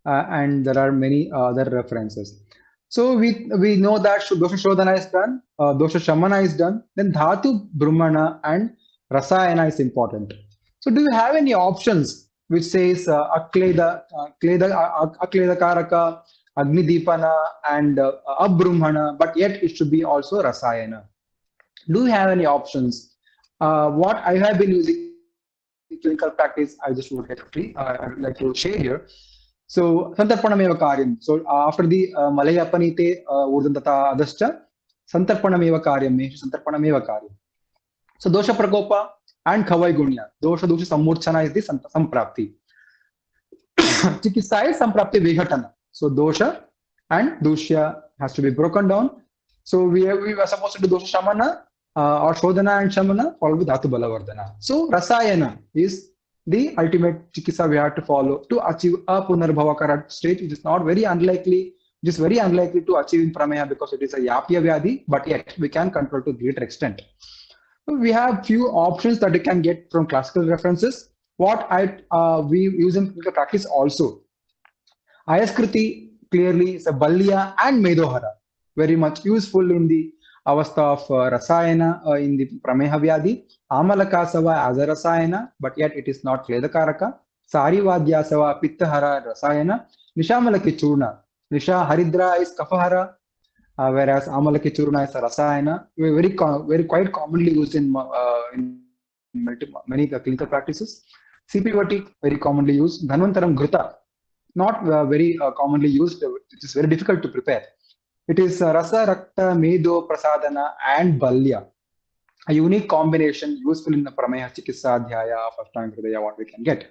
and there are many other references. So we know that Dosha Shodhana is done, Dosha Shamana is done, then Dhatu, Brahmana and Rasayana is important. So do you have any options which says Akleda Karaka, Agnidipana and Abbrahmana, but yet it should be also Rasayana? Do you have any options? What I have been using in clinical practice, I just would like to share here. So Santarpanameva Karyam. So after the Malayapanite Urdantata Adascha, Santarpanameva Karyam, Santarpanameva Karyam. So Dosha Prakopa and Khavai Gunya. Dosha Sammurchana is the Samprapti. Chikitsa is Samprapti Vihatana. So Dosha and Dushya has to be broken down. So we were supposed to do Dosha Shamana or Shodhana and Shamana followed with Dhatu Balavardhana. So Rasayana is the ultimate Chikitsa we have to follow to achieve a Punarbhavakara stage. It is not very unlikely. It is very unlikely to achieve in Prameha because it is a Yapya Vyadhi, but yet we can control to greater extent. So we have few options that we can get from classical references. What we use in clinical practice also. Ayaskriti clearly is a Balya and Medohara, very much useful in the Avastha of Rasayana in the Prameha Vyadhi. Amalakasava as a Rasayana, but yet it is not Kledakaraka. Sarivadyasava Pittahara Rasayana. Nishamalaki Churna. Nisha Haridra is Kafahara, whereas Amalaki Churna is a Rasayana. Very quite commonly used in many clinical practices. CPVT very commonly used. Dhanvantaram Ghruta, not very commonly used. It is very difficult to prepare. It is Rasa, Rakta, Medo, Prasadana and Balya. A unique combination useful in the Prameha Chikitsa Adhyaya of Ashtanga Hridaya, what we can get.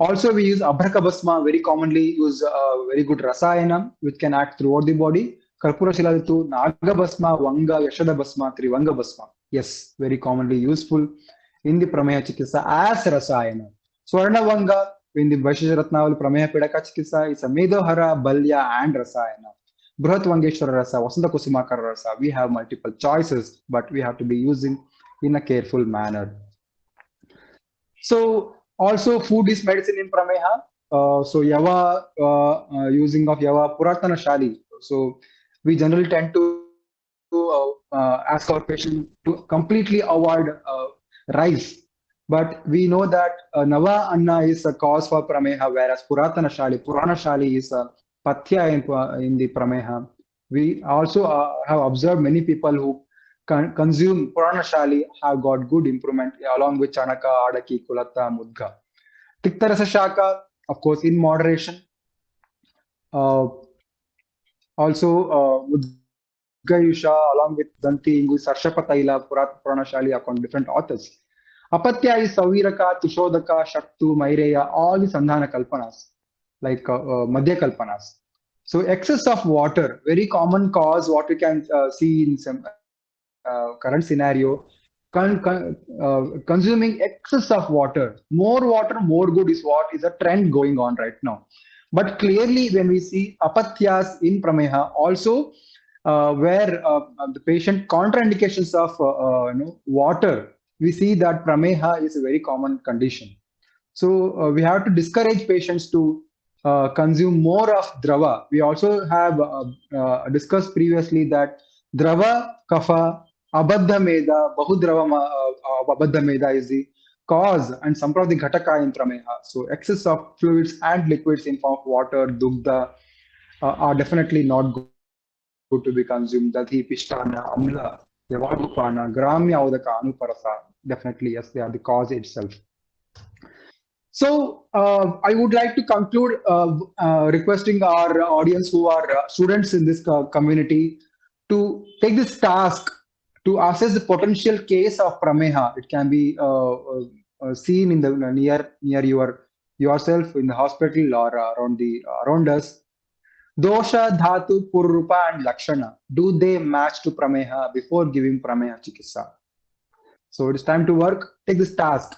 Also, we use Abhraka Bhasma, very commonly use very good Rasayana, which can act throughout the body. Karpura Shiladitu, Naga Bhasma, Vanga, Yashada Bhasma, Trivanga Bhasma. Yes, very commonly useful in the Prameha Chikitsa as Rasayana. Swarna Vanga, in the Vaishesha Ratnavali Prameha Pidaka Chikitsa, it's a Medohara, Balya, and Rasayana. Bruhat Vangeshwara Rasa, Vasanta Kusumakara Rasa. We have multiple choices, but we have to be using in a careful manner. So also food is medicine in Prameha. So Yava, using of Yava Puratana Shali. So we generally tend to ask our patient to completely avoid rice. But we know that Nava Anna is a cause for Prameha, whereas Puratana Shali, Purana Shali is a Pathya in the Prameha. We also have observed many people who consume Purana Shali have got good improvement along with Chanaka, Adaki, Kulata, Mudga. Tiktarasa Shaka, of course, in moderation. Also, Mudgayusha along with Danti, Ingu, Sarshapataila, Purana Shali upon different authors. Apatya is Saviraka, Tushodaka, Shaktu, Maireya, all the Sandhana Kalpanas, like Madhya Kalpanas. So excess of water, very common cause, what we can see in some current scenario, consuming excess of water, more good is what is a trend going on right now. But clearly, when we see apatyas in Prameha, also where the patient contraindications of water, we see that Prameha is a very common condition. So we have to discourage patients to consume more of drava. We also have discussed previously that drava, kapha, abadha meda, bahudrava abadha meda is the cause and samprati ghataka in Prameha. So excess of fluids and liquids in form of water, dugdha are definitely not good to be consumed. Dadhi, pishtana, amla, yavagupana, gramya udaka, anuparasa. Definitely, yes, they are the cause itself. So I would like to conclude requesting our audience who are students in this community to take this task to assess the potential case of Prameha. It can be seen in the near yourself in the hospital or around us. Dosha, Dhatu, Purrupa, and Lakshana. Do they match to Prameha before giving Prameha Chikitsa? So it is time to work. Take this task.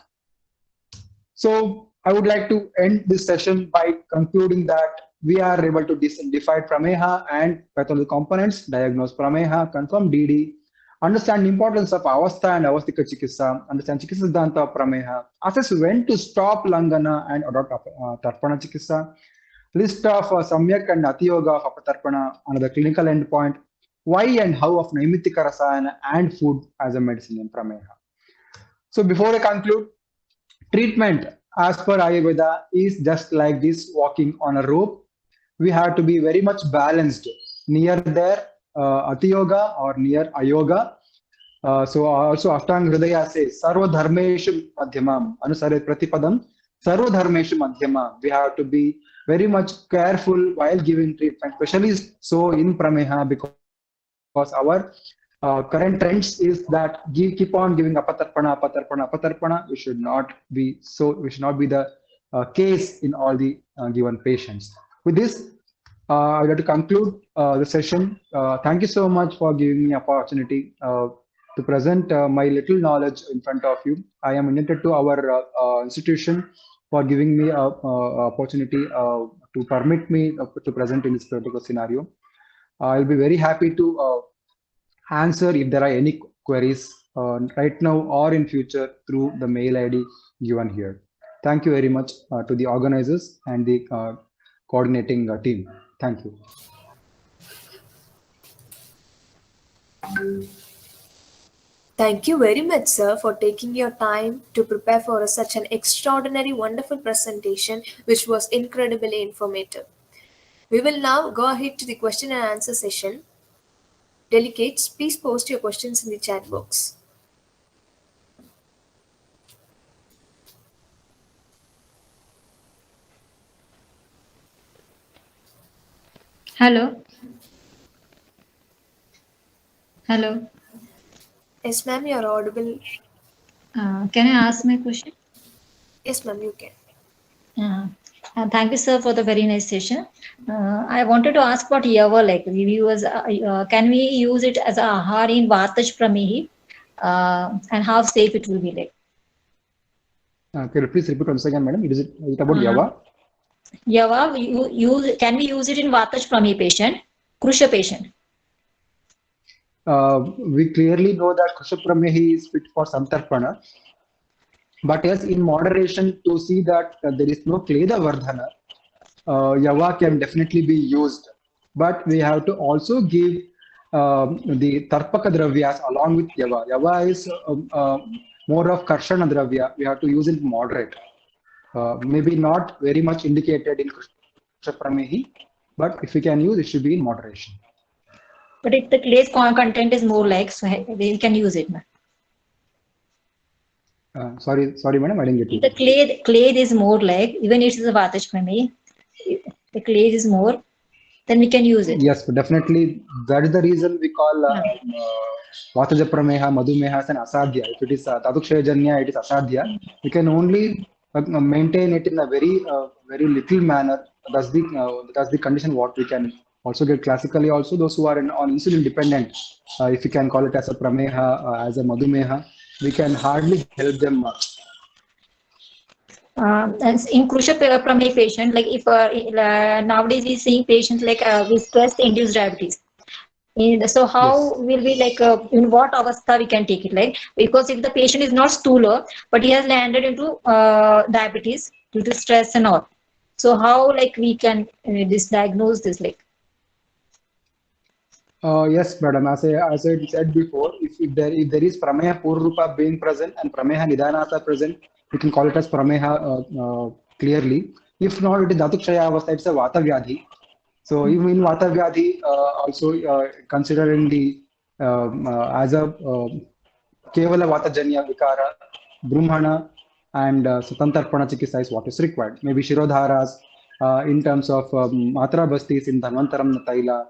So I would like to end this session by concluding that we are able to define Prameha and pathological components, diagnose Prameha, confirm DD, understand the importance of Avastha and Avastika Chikitsa, understand Chikitsa Siddhanta of Prameha, assess when to stop Langana and adopt Tarpana Chikitsa, list of Samyak and Atiyoga of Apatarpana, another clinical endpoint, why and how of Naimitika Rasayana and food as a medicine in Prameha. So before I conclude, treatment as per Ayurveda is just like this walking on a rope. We have to be very much balanced near there Atiyoga or near Ayoga. So also Ashtanga Hridaya says Sarva Dharmeshu Madhyamam Anusare Pratipadam Sarva Dharmeshu Madhyamam. We have to be very much careful while giving treatment, especially so in Prameha, because our current trends is that keep on giving apatarpana. We should not be the case in all the given patients. With this, I would like to conclude the session. Thank you so much for giving me opportunity to present my little knowledge in front of you. I am indebted to our institution for giving me an opportunity to permit me to present in this particular scenario. I'll be very happy to answer if there are any queries right now or in future through the mail ID given here. Thank you very much to the organizers and the coordinating team. Thank you. Thank you very much, sir, for taking your time to prepare for such an extraordinary, wonderful presentation, which was incredibly informative. We will now go ahead to the question and answer session. Delegates, please post your questions in the chat box. Hello. Hello. Yes, ma'am, you are audible. Can I ask my question? Yes, ma'am, you can. Thank you, sir, for the very nice session. I wanted to ask about Yava, like reviewers, can we use it as a ahar in Vartaj Pramehi, and how safe it will be like? Can you please repeat once again, madam? Is it about Yava? Yava, can we use it in Vatash Prameha patient, Krusha patient? We clearly know that Krusha Pramehi is fit for Santarpana. But yes, in moderation, to see that there is no Kleda Vardhana, Yava can definitely be used. But we have to also give the Tarpaka Dravyas along with Yava. Yava is more of Karshana Dravya. We have to use it moderate. Maybe not very much indicated in Krusha Pramehi, but if we can use, it should be in moderation. But if the clay's content is more like, so we can use it. Sorry, madam, I didn't get you. If the clay is more like, even it is a Vatash Prameha, the clay is more, then we can use it. Yes, definitely. That is the reason we call Vataja Prameha, Madhumehas and Asadhya. If it is Tadukshayajanya, it is Asadhya. We can only maintain it in a very little manner. That's the condition what we can also get classically. Also, those who are on insulin dependent, if you can call it as a Prameha, as a Madhumeha, we can hardly help them much. And in Krusha Prameha patient, like if nowadays we seeing patients like with stress-induced diabetes. So how will we like in what avastha we can take it, like, because if the patient is not stooler but he has landed into diabetes due to stress and all, so how like we can diagnose this, like? Yes, madam. As I said before, if there is Prameha Purrupa being present and Prameha Nidanasa present, we can call it as Prameha clearly. If not, it is Dhatukshaya Avastha, it's a Vata Vyadhi. So even in Vata Vyadhi, also considering the as a Kevala Vata Janya Vikara, Brahmana and Satantarpana Chikitsa is what is required. Maybe Shirodharas in terms of Matra Bastis in Dhanvantaram Taila,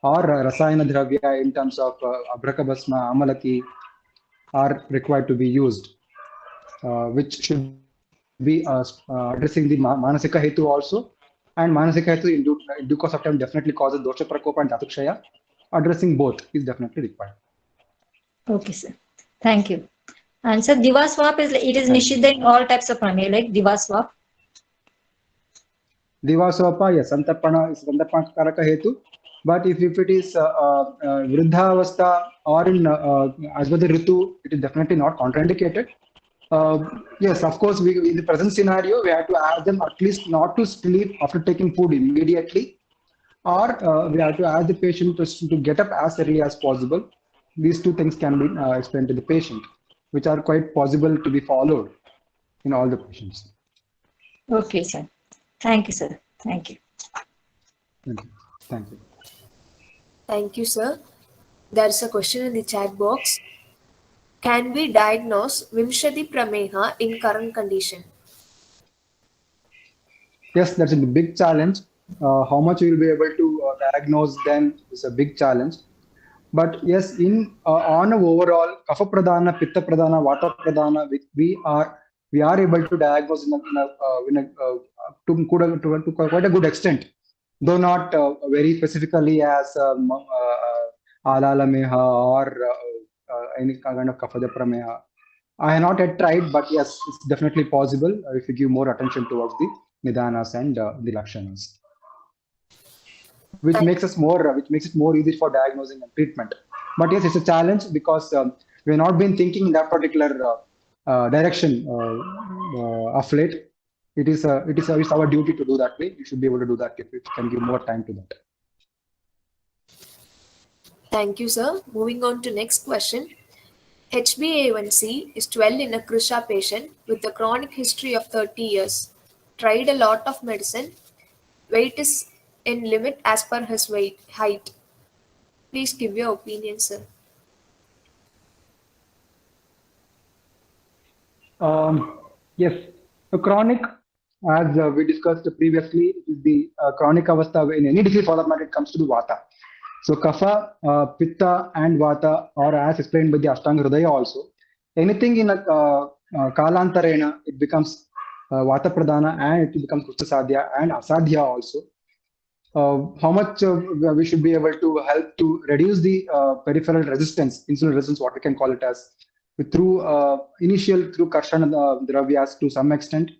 or Rasayana Dravya in terms of Abrakabasma, Amalaki are required to be used, which should be addressing the Manasika Hetu also. And Manasika Hetu in due course of time definitely causes Dosha Prakopa and Dhatukshaya. Addressing both is definitely required. Okay, sir. Thank you. And sir, Diva swap is Nishida in all types of Prameha, like Diva swap. Diva swapa, yes, Santarpana is Santarpana Karaka Hetu. But if it is Vruddha Avastha or in Asvadha Ritu, it is definitely not contraindicated. Yes, of course, in the present scenario, we have to ask them at least not to sleep after taking food immediately, or we have to ask the patient to get up as early as possible. These two things can be explained to the patient, which are quite possible to be followed in all the patients. Okay, sir. Thank you, sir. Thank you. Thank you. Thank you. Thank you, sir. There's a question in the chat box. Can we diagnose Vimshati Prameha in current condition? Yes, that's a big challenge. How much we will be able to diagnose them is a big challenge. But yes, on overall, Kapha Pradhana, Pitta Pradhana, Vata Pradhana, we are able to diagnose to quite a good extent, though not very specifically as Alala Meha or any kind of Kapha Prameha. I have not yet tried, but yes, it's definitely possible if you give more attention towards the Nidanas and the Lakshanas, which makes it more easy for diagnosing and treatment. But yes, it's a challenge because we've not been thinking in that particular direction of late. It's our duty to do that way. We should be able to do that if we can give more time to that. Thank you, sir. Moving on to next question. HbA1c is 12 in a Krusha patient with a chronic history of 30 years. Tried a lot of medicine. Weight is in limit as per his height. Please give your opinion, sir. Yes, so chronic, as we discussed previously, is the chronic avastha in any disease for that matter. It comes to the Vata. So Kapha, Pitta, and Vata, or as explained by the Ashtanga Hridaya also, anything in a Kalantarena, it becomes Vata Pradhana and it becomes Kushta Sadhya and Asadhya also. How much we should be able to help to reduce the peripheral resistance, insulin resistance, what we can call it as, through initial through Karshana Dravyas to some extent,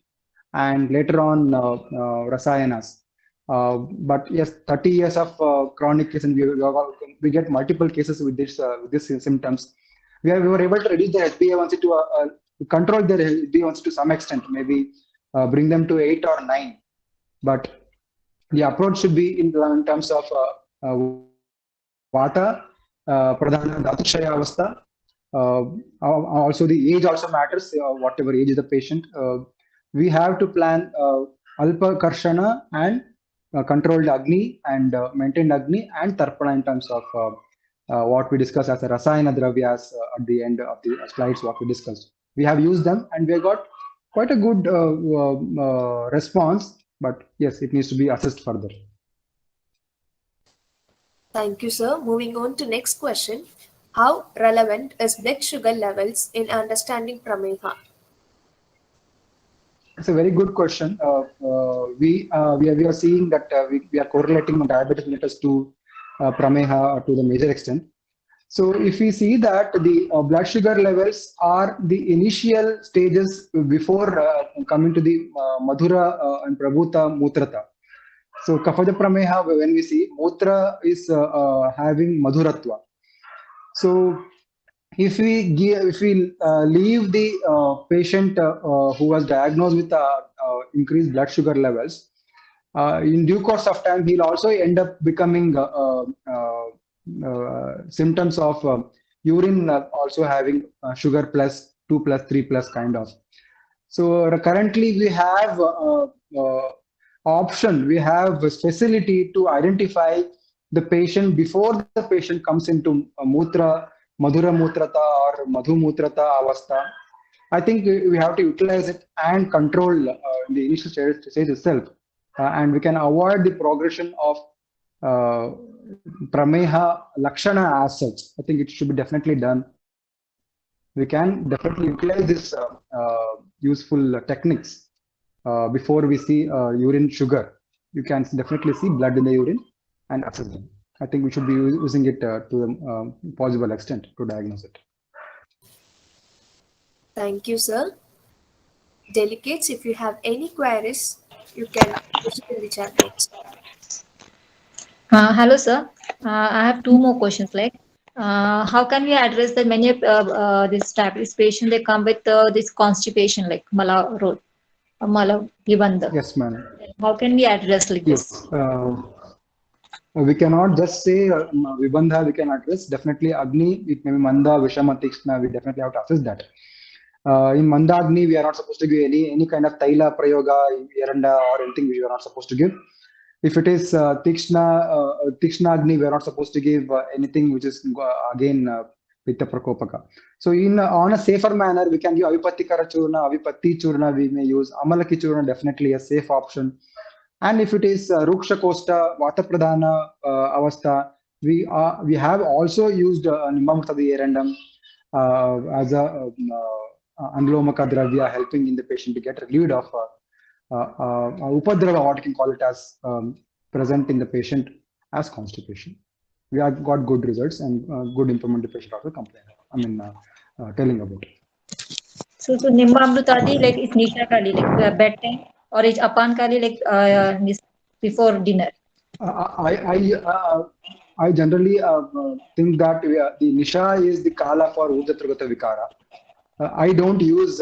and later on Rasayanas. But yes, 30 years of chronic case, and we get multiple cases with this symptoms. We were able to reduce the HbA1c to control their HbA1c to some extent, maybe bring them to 8 or 9. But the approach should be in terms of Vata, Pradhana DIKSHA avastha. Also, the age also matters, whatever age is the patient. We have to plan Alpa Karshana and controlled Agni and maintained Agni and Tarpana in terms of what we discussed as a Rasayana Dravyas at the end of the slides, what we discussed. We have used them and we have got quite a good response, but yes, it needs to be assessed further. Thank you, sir. Moving on to next question. How relevant is blood sugar levels in understanding Prameha? It's a very good question. We are seeing that we are correlating diabetes mellitus to Prameha to the major extent. So if we see that the blood sugar levels are the initial stages before coming to the Madhura and Prabhuta Mutrata. So Kafaja Prameha, when we see Mutra is having Madhuratva. So if we leave the patient who was diagnosed with increased blood sugar levels, in due course of time, he'll also end up becoming symptoms of urine also having sugar plus 2 plus 3 plus kind of. So currently we have option, we have a facility to identify the patient before the patient comes into Madhura Mutrata or Madhu Mutrata avastha. I think we have to utilize it and control the initial stage itself, and we can avoid the progression of Prameha Lakshana as such. I think it should be definitely done. We can definitely utilize this useful techniques before we see urine sugar. You can definitely see blood in the urine and assess them. I think we should be using it to the possible extent to diagnose it. Thank you, sir. Delegates, if you have any queries, you can post it in the chat box. Hello, sir. I have two more questions. How can we address that many of this diabetes patient they come with this constipation, like mala road, mala vibandha? Yes, ma'am. How can we address like this? Yes. We cannot just say Vibandha we can address. Definitely Agni, it may be Manda, Vishama, Tikshna, we definitely have to assess that. In Manda Agni, we are not supposed to give any kind of Taila, Prayoga, Yeranda or anything we are not supposed to give. If it is Tikshna Agni, we are not supposed to give anything which is again Pitta Prakopaka. So on a safer manner, we can give Avipattikara Churna, Avipatti Churna we may use. Amalaki Churna definitely a safe option. And if it is Ruksha Kosta, Vata Pradhana Avastha, we have also used Nimbamurta Erandam as a Anulomaka Dravya, helping in the patient to get relieved of Upadrava, what you can call it as present in the patient as constipation. We have got good results and good improvement the patient also telling about it. So Nimba Amrutadi, like it's Nisha Kali, like bedtime, or it's Apan Kali, like before dinner? I generally think that the Nisha is the Kala for Udatragata Vikara. I don't use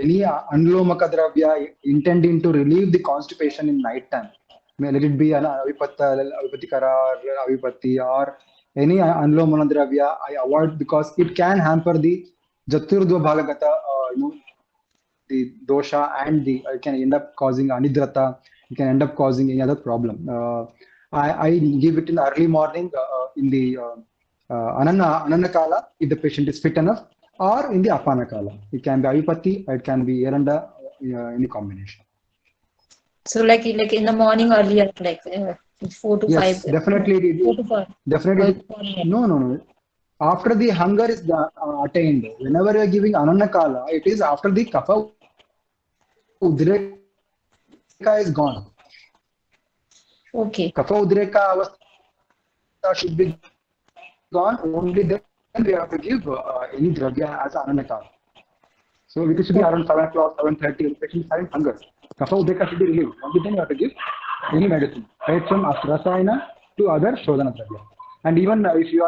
any Anulomaka Dravya intending to relieve the constipation in night time. Let it be an Avipattikara or Avipatti or any Anulomana Dravya I avoid because it can hamper the Jaturdva Bhagagata, the dosha, and it can end up causing anidrata, it can end up causing any other problem. I give it in the early morning in the Anana Kala if the patient is fit enough, or in the Apana Kala. It can be Avipatti, it can be Yeranda, any combination. So like in the morning earlier, like 4 to 5. Yes, definitely. 4 to 5. Definitely. No. After the hunger is attained, whenever you are giving Ananakala, it is after the Kapha Udreka is gone. Okay. Kapha Udreka should be gone only then we have to give any dravya as ananakala. So it should be around 7 o'clock, 7:30. The patient is having hunger. Kapha udeka should be relieved. Only then you have to give any medicine, right from rasayana to other shodhana dravya. And even if you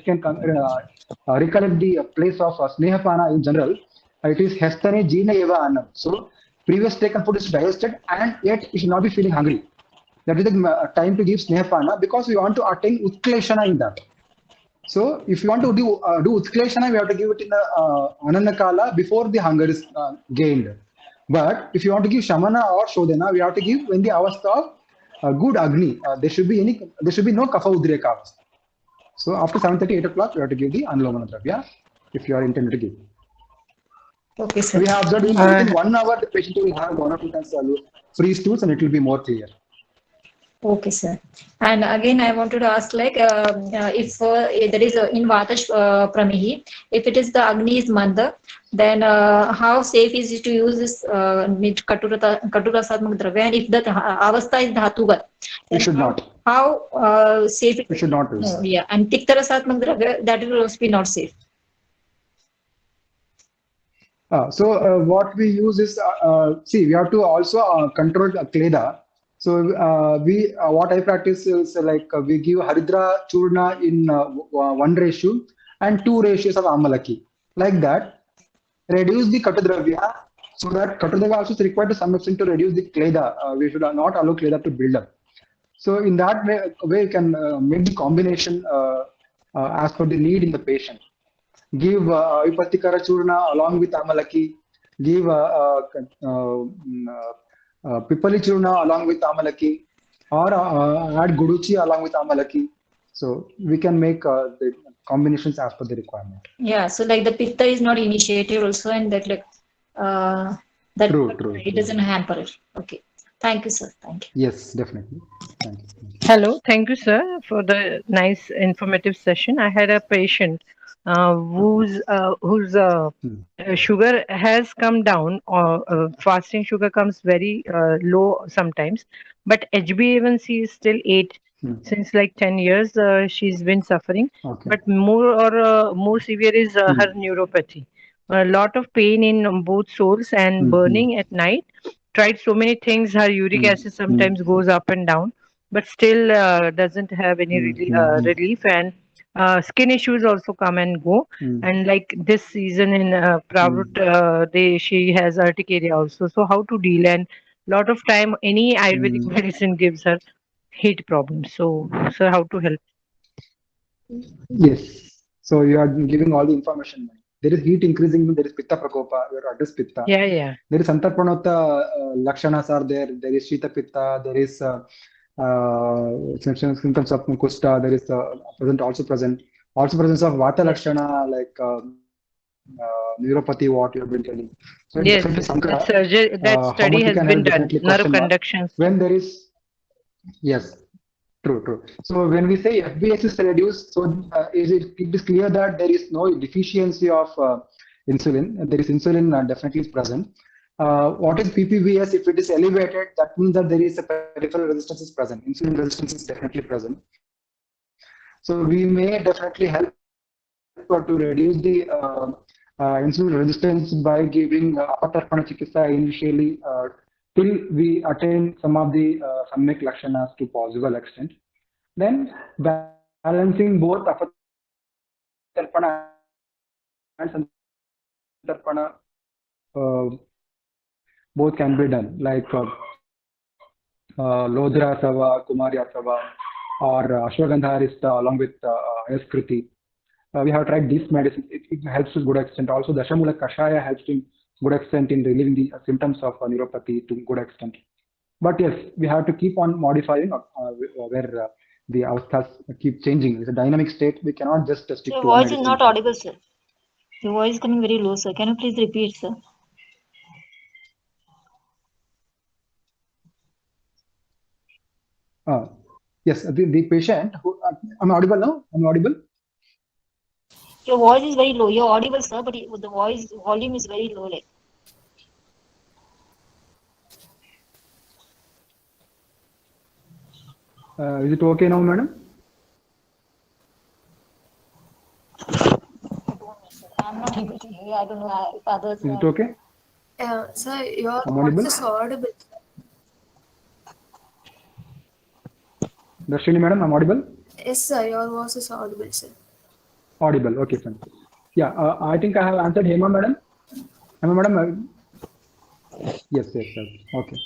can recollect the place of snehapana in general, it is hestane jina eva annam. So previous taken food is digested, and yet you should not be feeling hungry. That is the time to give snehapana because we want to attain utkleshana in that. So if you want to do utkleshana, we have to give it in the ananakala before the hunger is gained. But if you want to give shamana or shodhana, we have to give when the avastha of good agni. There should be no kapha udreka avastha. So after 7:30, 8 o'clock, you have to give the anulomana dravya if you are intended to give. Okay, So sir. we have observed within 1 hour, the patient will have 1 or 2 times free stools and it will be more clear. Okay, sir. And again, I wanted to ask, like, if there is in Vata Pramehi, if it is the Agni is Manda, then how safe is it to use this Katurasatmak Dravya? And if the Avastha is Dhatugat, We then should not. how safe it We is? should not use. No, yeah. And Tiktarasatmak Dravya, that will also be not safe. What we use is we have to also control kleda. So what I practice is we give haridra churna in 1 ratio and 2 ratios of amalaki. Like that, reduce the katadravya so that katadravya also is required to some extent to reduce the kleda. We should not allow kleda to build up. So in that way you can make the combination as per the need in the patient. Give Vipatikara Churna along with Amalaki, give Pipali Churna along with Amalaki, or add Guduchi along with Amalaki. So we can make the combinations as per the requirement. Yeah, so like the Pitta is not initiated also, and that like that it doesn't hamper it. Okay. Thank you, sir. Thank you. Yes, definitely. Thank you. Hello, thank you, sir, for the nice informative session. I had a patient whose sugar has come down, or fasting sugar comes very low sometimes, but HbA1c is still 8. Since like 10 years, she's been suffering. Okay. But more severe is her neuropathy. A lot of pain in both soles and burning at night. Tried so many things. Her uric acid sometimes goes up and down, but still doesn't have any relief. And skin issues also come and go. And like this season in Pravut, she has urticaria also. So how to deal? And lot of time, any Ayurvedic medicine gives her heat problems. So, sir, how to help? Yes. So you are giving all the information. There is heat increasing, there is Pitta Prakopa, you are address Pitta. Yeah. There is Santarpanota Lakshanas are there, there is Shita Pitta, there is symptoms of Kusta, there is present. Also presence of Vata Lakshana, like neuropathy, what you have been telling. So yes, definitely that study has been done. Nerve conductions. When there is, yes. True. So when we say FBS is reduced, so it is clear that there is no deficiency of insulin. There is insulin definitely is present. What is PPVS? If it is elevated, that means that there is a peripheral resistance is present. Insulin resistance is definitely present. So we may definitely help to reduce the insulin resistance by giving apatarpana chikitsa initially till we attain some of the samyak lakshanas to possible extent. Then balancing both apatarpana and santarpana both can be done, like Lodra Sava, Kumari Sava, or Ashwagandha Arista along with Ayaskriti. We have tried these medicines. It helps to good extent. Also, Dashamula Kashaya helps to good extent in relieving the symptoms of neuropathy to good extent. But yes, we have to keep on modifying where the avasthas keep changing. It's a dynamic state. We cannot just stick to Your one voice is medicine. not audible, sir. Your voice is coming very low, sir. Can you please repeat, sir? Yes, the patient who I'm audible now. I'm audible. Your voice is very low. You're audible, sir, but the voice volume is very low. Like. Is it okay now, madam? I don't know if others. Is it okay? Sir, your I'm voice audible? is audible. Darshini madam, I'm audible? Yes, sir, your voice is audible, sir. Audible. Okay, fine. Yeah, I think I have answered Hema madam. Hema madam, yes, yes, sir. Okay.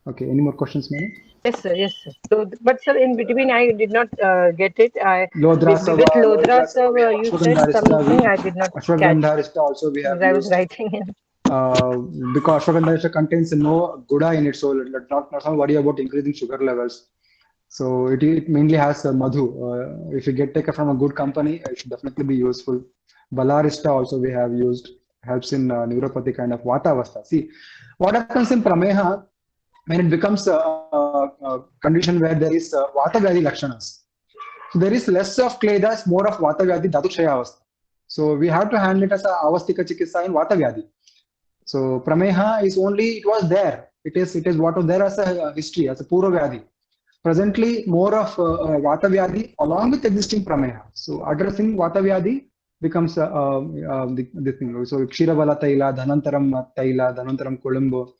Okay, any more questions, madam? Yes, sir. Yes, sir. So, but sir, in between, I did not get it. Lodrasava, With Lodrasava, we have you said Ashwagandharista, something I did not catch Ashwagandharista also we have because I was used. writing in. Because ashwagandha contains no guda in it, so not worry about increasing sugar levels. So it mainly has madhu. If you get taken from a good company, it should definitely be useful. Balarista also we have used, helps in neuropathy kind of vata avastha. See, what happens in Prameha when it becomes a condition where there is vata vyadhi lakshanas. So there is less of kledas, more of vata vyadhi dhatukshaya avastha. So we have to handle it as a avastika chikitsa in vata vyadhi. So Prameha is only, it was there. It is what was there as a history, as a Purva Vyadhi. Presently, more of Vata Vyadhi along with existing Prameha. So addressing Vata Vyadhi becomes the thing. So Kshiravalla Taila, Dhanantaram Columbo.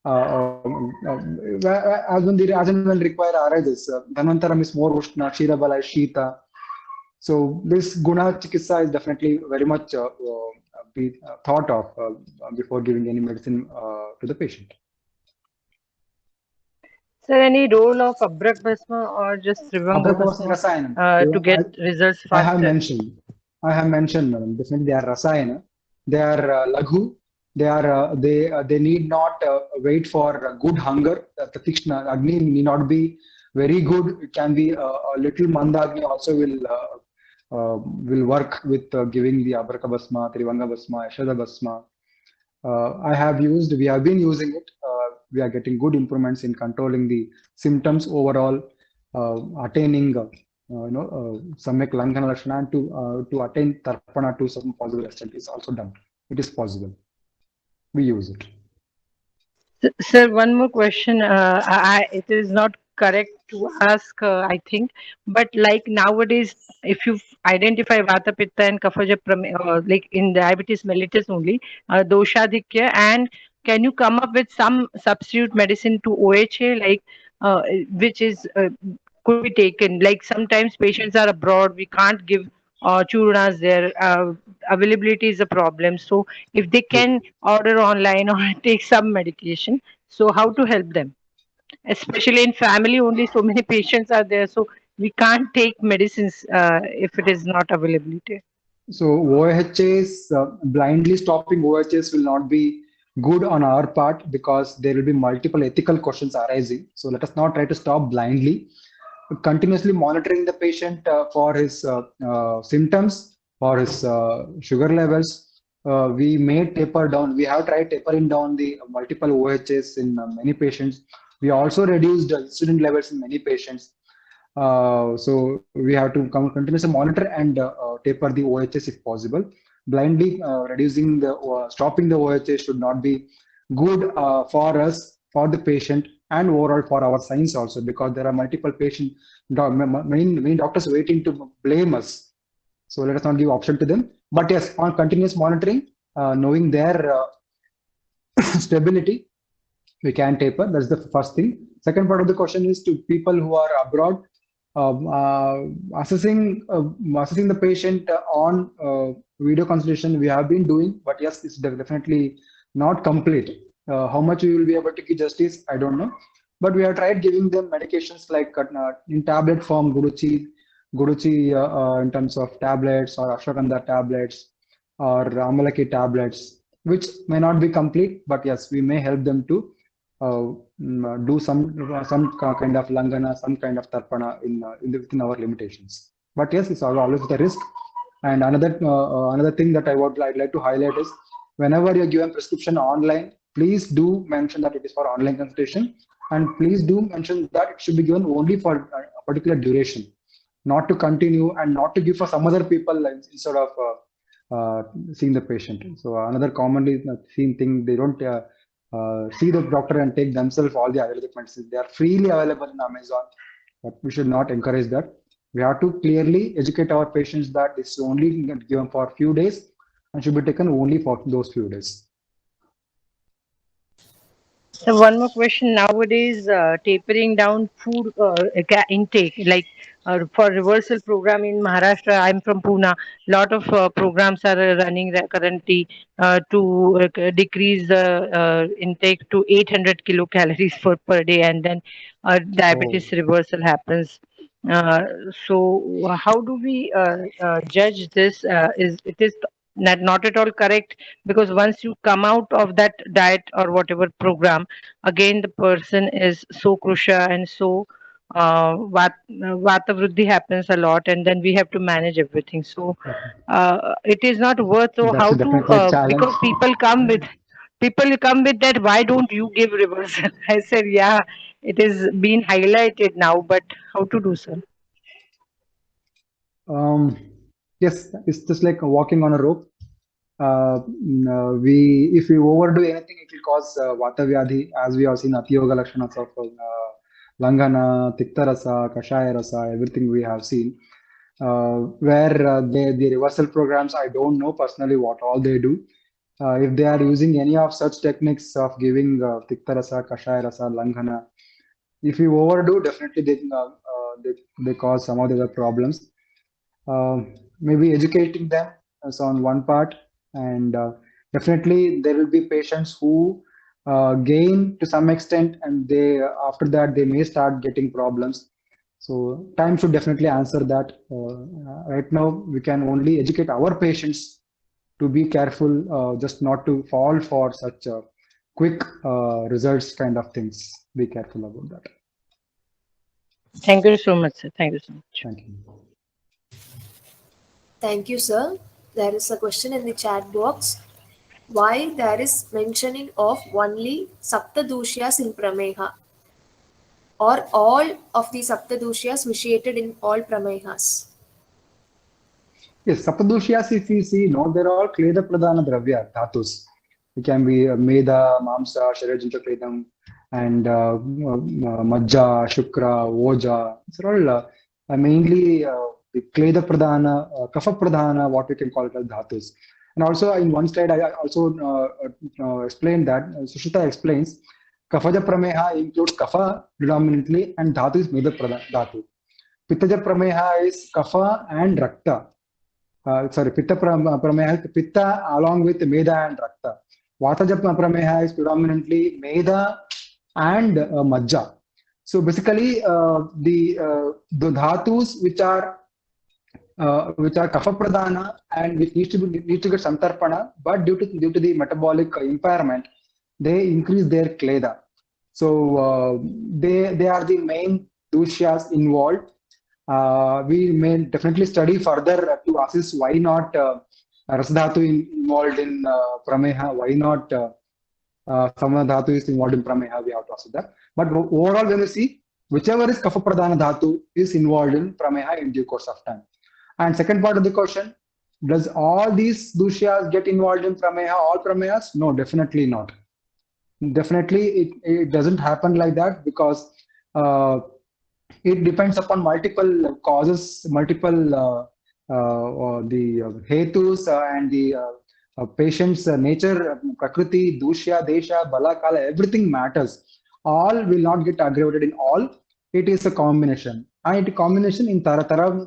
As and when required arises, Dhanantaram is more Ushna, Kshiravalla is Shita. So this Guna Chikitsa is definitely very much be thought of before giving any medicine to the patient. Sir, any role of Abrak Bhasma or just Trivanga Abrakavasya Bhasma Rasayanam. to get results I have faster? mentioned. I have mentioned, madam. Definitely, they are rasayana. They are laghu. They need not wait for good hunger. The tikshna agni need not be very good. It can be a little mandagni also will work with giving the abraka basma, trivanga basma, ashada basma. We have been using it. We are getting good improvements in controlling the symptoms overall, attaining, samyak langana lakshana, and to attain tarpana to some possible extent is also done. It is possible. We use it. Sir, one more question. It is not correct to ask, I think, but like nowadays, if you identify Vata, Pitta, and Kapha, like in diabetes mellitus only, doshadikya, and can you come up with some substitute medicine to OHA, like which is could be taken? Like sometimes patients are abroad, we can't give churnas there. Availability is a problem. So if they can order online or take some medication, so how to help them, especially in family only, so many patients are there, so we can't take medicines if it is not availability. So OHS, blindly stopping OHS will not be good on our part because there will be multiple ethical questions arising. So let us not try to stop blindly. Continuously monitoring the patient for his symptoms, for his sugar levels. We may taper down. We have tried tapering down the multiple OHS in many patients. We also reduced insulin levels in many patients. So we have to continuously monitor and taper the OHS if possible. Blindly reducing stopping the OHS should not be good for us, for the patient, and overall for our science also, because there are multiple patients, many doctors waiting to blame us. So let us not give option to them. But yes, on continuous monitoring, knowing their stability, we can taper. That's the first thing. Second part of the question is to people who are abroad, assessing the patient on video consultation. We have been doing, but yes, it's definitely not complete. How much we will be able to give justice, I don't know. But we have tried giving them medications like in tablet form, Guruchi in terms of tablets or ashwagandha tablets or amalaki tablets, which may not be complete, but yes, we may help them to do some kind of langana, some kind of tarpana within our limitations. But yes, it's always the risk. And another thing that I'd like to highlight is whenever you're given prescription online, please do mention that it is for online consultation, and please do mention that it should be given only for a particular duration, not to continue and not to give for some other people instead of seeing the patient. So another commonly seen thing, they don't see the doctor and take themselves all the Ayurvedic medicines. They are freely available in Amazon, but we should not encourage that. We have to clearly educate our patients that this is only given for a few days and should be taken only for those few days. So one more question. Nowadays, tapering down food intake, like for reversal program in Maharashtra, I'm from Pune. Lot of programs are running currently to decrease the intake to 800 kilocalories per day, and then Oh, diabetes reversal happens. Uh, so how do we judge this? Is it is not at all correct, because once you come out of that diet or whatever program, again the person is so krusha and so vata vriddhi happens a lot, and then we have to manage everything. So it is not worth. So that's how to definitely a challenge. because people come with that, why don't you give reversal? I said, yeah, it is being highlighted now, but how to do so? Um, yes, it's just like walking on a rope. We if we overdo anything, it will cause vata vyadhi, as we have seen atiyoga lakshanas of langana, tiktarasa, kashaya rasa, everything we have seen. Where the reversal programs, I don't know personally what all they do. If they are using any of such techniques of giving tiktarasa, kashaya rasa, langana, if you overdo, definitely they cause some of the other problems. Maybe educating them is on one part, and definitely there will be patients who gain to some extent, and they after that they may start getting problems. So time should definitely answer that. Right now we can only educate our patients to be careful, just not to fall for such quick results kind of things. Be careful about that. Thank you so much, sir. Thank you so much. Thank you. Thank you, sir. There is a question in the chat box. Why there is mentioning of only Saptadushyas in Prameha, or all of the Saptadushyas vitiated in all Pramehas? Yes, Saptadoshyas, if we see, no, they're all Kleda Pradhana Dravya, dhatus. It can be Meda, Mamsa, Sharajanta Kledam, and Majja, Shukra, Oja. These are all mainly the Kleda Pradhana, Kapha Pradhana, what we can call it as dhatus. And also in one slide, I also explained that, Sushita explains, Kaphaja Prameha includes Kapha predominantly, and Dhatu is Meda Dhatu. Pittaja Prameha is Kapha and Rakta. Sorry, Pitta Prameha, Pitta along with Meda and Rakta. Vataja Prameha is predominantly Meda and Majja. So basically, the dhatus which are kapha pradhana and which need to get santarpana, but due to the metabolic impairment, they increase their kleda. So they are the main dushyas involved. We may definitely study further to assess why not rasdhatu involved in prameha, why not samana dhatu is involved in prameha. We have to assess that. But overall, when you see, whichever is kapha pradhana dhatu is involved in prameha in due course of time. And second part of the question, does all these dushyas get involved in prameha, all pramehas? No, definitely not. Definitely, it doesn't happen like that, because it depends upon multiple causes, multiple the hetus and the patient's nature, prakriti, dushya, desha, bala, kala, everything matters. All will not get aggravated in all. It is a combination. And it combination in tara,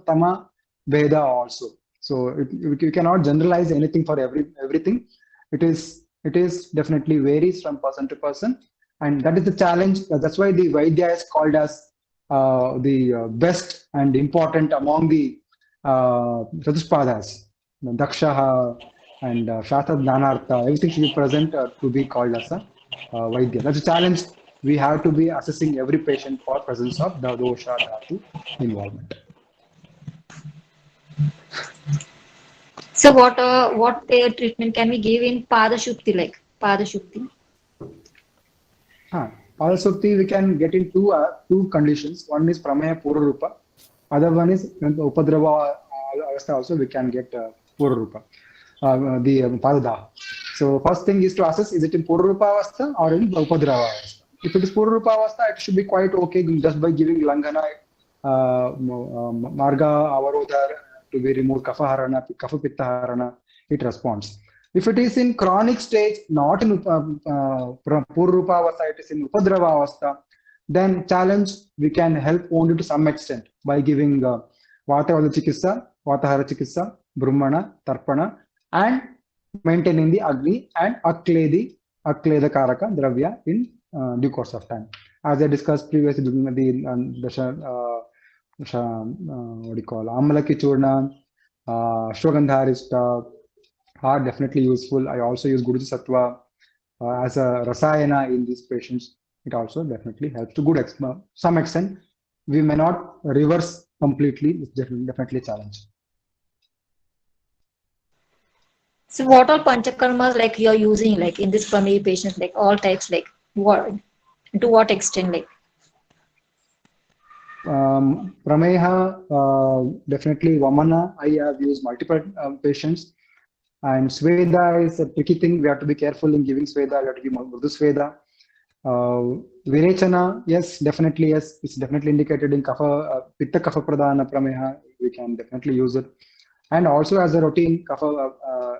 tama, veda also. So you cannot generalize anything for everything. It is definitely varies from person to person, and that is the challenge. That's why the Vaidya is called as the best and important among the Chatuspadas. Daksha and Shastra Dhanartha, everything should be present to be called as a Vaidya. That's a challenge. We have to be assessing every patient for presence of the dosha dhatu involvement. So what their treatment can we give in Padashukti, like Padashukti? Padasukti we can get in two conditions. One is Prameha Purarupa. Other one is Upadrava Avastha also we can get Purarupa, the Padada. So first thing is to assess, is it in Purarupa Avastha or in Upadrava Avastha? If it is Purarupa Avastha, it should be quite okay just by giving Langana marga avarodha to be removed, kapha harana, kapha pitta harana, it responds. If it is in chronic stage, not in purrupa avastha, it is in upadrava avastha, then challenge we can help only to some extent by giving Vatavada Chikitsa, Vatahara Chikitsa, Brahmana, Tarpana, and maintaining the Agni and Akleda Karaka Dravya in due course of time. As I discussed previously during the what do you call Amalaki Churna, Shwagandharista are definitely useful. I also use Guruji Sattva as a rasayana in these patients. It also definitely helps to some extent. We may not reverse completely. It's definitely a challenge. So what all panchakarmas like you're using like in this Prameha patients, like all types, like what to what extent like? Prameha, definitely Vamana, I have used multiple patients. And Sweda is a tricky thing. We have to be careful in giving Sweda. We have to give Murdu Sweda. Virechana, yes, definitely, yes. It's definitely indicated in Kapha, Pitta Kapha Pradhana Prameha. We can definitely use it. And also as a routine, Kapha,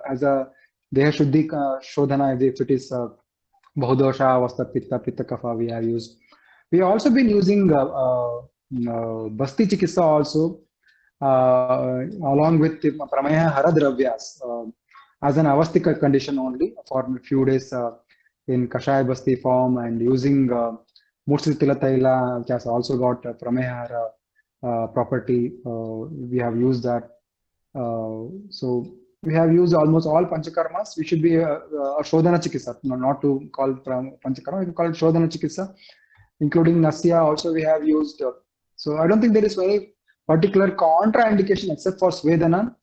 as a Deha Shuddhi Shodhana, if it is Bahudosha, Avastha, Pitta Kapha, we have used. We have also been using Basti Chikitsa also, along with the Prameha Haradravyas, as an avastika condition only for a few days in Kashaya Basti form, and using Mursitila Taila, which has also got Prameha property. We have used that. So we have used almost all Panchakarmas. We should be a Shodhana Chikitsa, not to call Panchakarma, we can call it Shodhana Chikitsa, including Nasya also we have used. So I don't think there is any particular contraindication except for Svedana,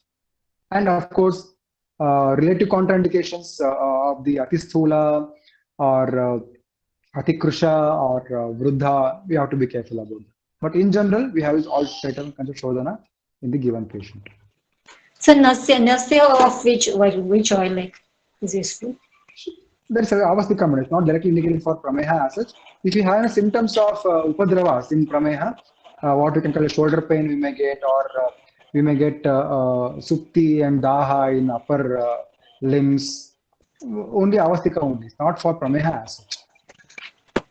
and of course relative contraindications of the Atisthula or Atikrusha or Vruddha, we have to be careful about that. But in general, we have all kinds of Shodhana in the given patient. So Nasya of which oil like is useful? There is a avasthi combination, not directly indicated for Prameha as such. If you have symptoms of Upadravas in Prameha, what we can call a shoulder pain we may get, or we may get Supti and Daha in upper limbs, only avasthika only, not for Prameha as such.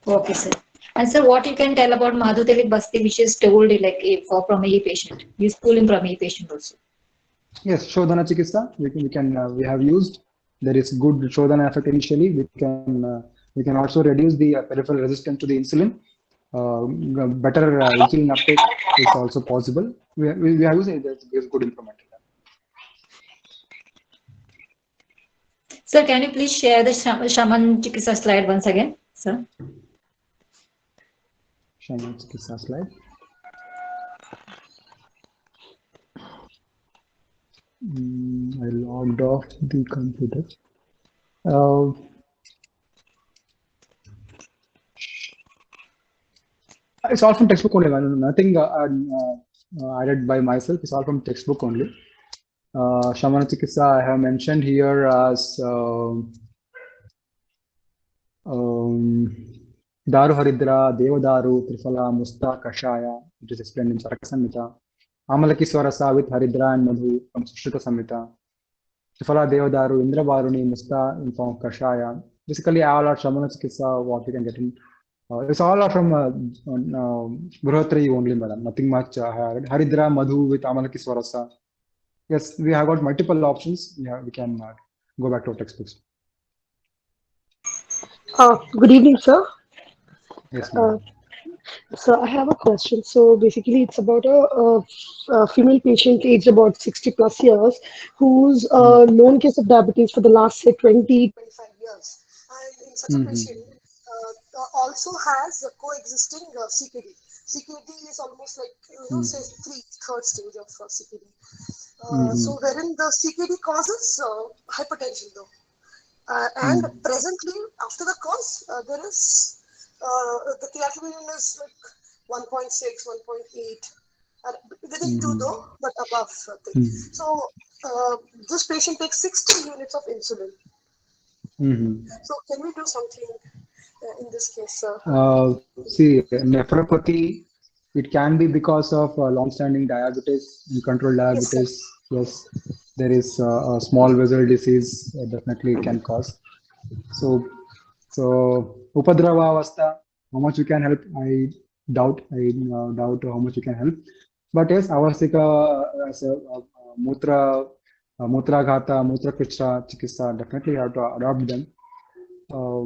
Okay, sir. And sir, what you can tell about Madhuteli Basti, which is told like for Prameha patient, useful in Prameha patient also? Yes, Shodhana Chikitsa, we have used. There is good Shodhana effect initially. We can also reduce the peripheral resistance to the insulin. Better insulin uptake is also possible. We have used it. There's good improvement in that. Sir, can you please share the Shaman Chikitsa slide once again, sir? Shaman Chikitsa slide. I logged off the computer. It's all from textbook only. Nothing added by myself. It's all from textbook only. Shamana Chikitsa I have mentioned here as Daru Haridra, Devadaru, Trifala, Musta, Kashaya, which is explained in Charaka Samhita. Amalaki Swarasa with Haridra and Madhu from Sushrita Samhita. Trifala, Devadaru, Indra Varuni, Musta in form of Kashaya. Basically, all are Shamana Chikitsa, what we can get in. It's all are from Bruhatri only, madam. Nothing much. Haridra, Madhu with Amalaki Swarasa. Yes, we have got multiple options. Yeah, we can go back to our textbooks. Good evening, sir. Yes, ma'am. So I have a question. So basically, it's about a female patient aged about 60 plus years who's a known case of diabetes for the last, say, 20-25 years. And in such a patient, also has a coexisting CKD. CKD is almost like, say, third stage of CKD. So wherein the CKD causes hypertension, though. And presently, after the cause, there is the creatinine is like 1.6, 1.8, within 2 though, but above thing. So this patient takes 60 units of insulin. So can we do something in this case, sir? See, nephropathy It can be because of long-standing diabetes, uncontrolled Yes, sir. diabetes. Yes, there is a small vessel disease. Definitely, it can cause. So, so Upadrava Avastha, how much you can help? I doubt. I doubt how much you can help. But yes, Avastika, as a Mutra, Mutraghata, Mutrakrishna, Chikitsa, definitely you have to adopt them. Uh,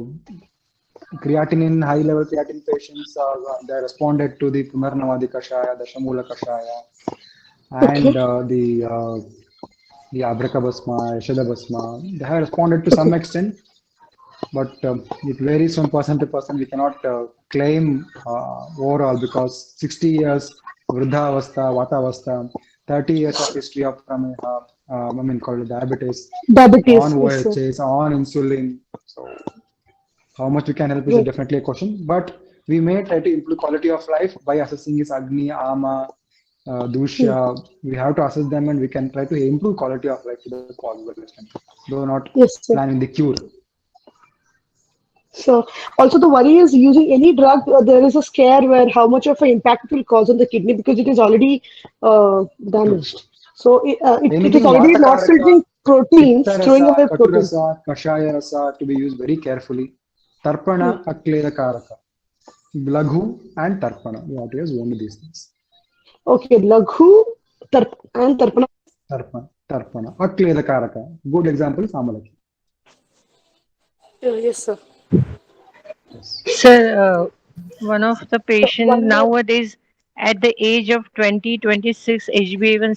Creatinine, high level creatinine patients, they responded to the Pumarnavadi Kashaya, the Shamula Kashaya, and Okay. the Abrakabhasma, Yashadabhasma. They have responded to some extent, but it varies from person to person. We cannot claim overall because 60 years Vruddha Avastha, Vata Avastha, 30 years of history of Prameha, I mean, called diabetes, on Diabetes. Yes, sir. OHS, on insulin. So how much we can help is Great. definitely a question, but we may try to improve quality of life by assessing his Agni, Ama, Hmm. Dushya. We have to assess them and we can try to improve quality of life to the possible extent, though not Yes, sir. planning the cure. So also the worry is using any drug. There is a scare where how much of an impact it will cause on the kidney because it is already True. damaged. So it is Anything already not Vatakaraka, filtering Pitta proteins, throwing Rasa, away Katu proteins. Rasa, Kashaya Rasa to be used very carefully. Hmm. Tarpana, Aklera Karaka. Laghu and Tarpana. We have to use only these things. Okay, Laghu and Tarpana. Tarpana. Aklera Karaka. Good example is Amalaki. Yes, sir. Yes. Sir, one of the So patient one more. nowadays at the age of 20, 26, HbA1c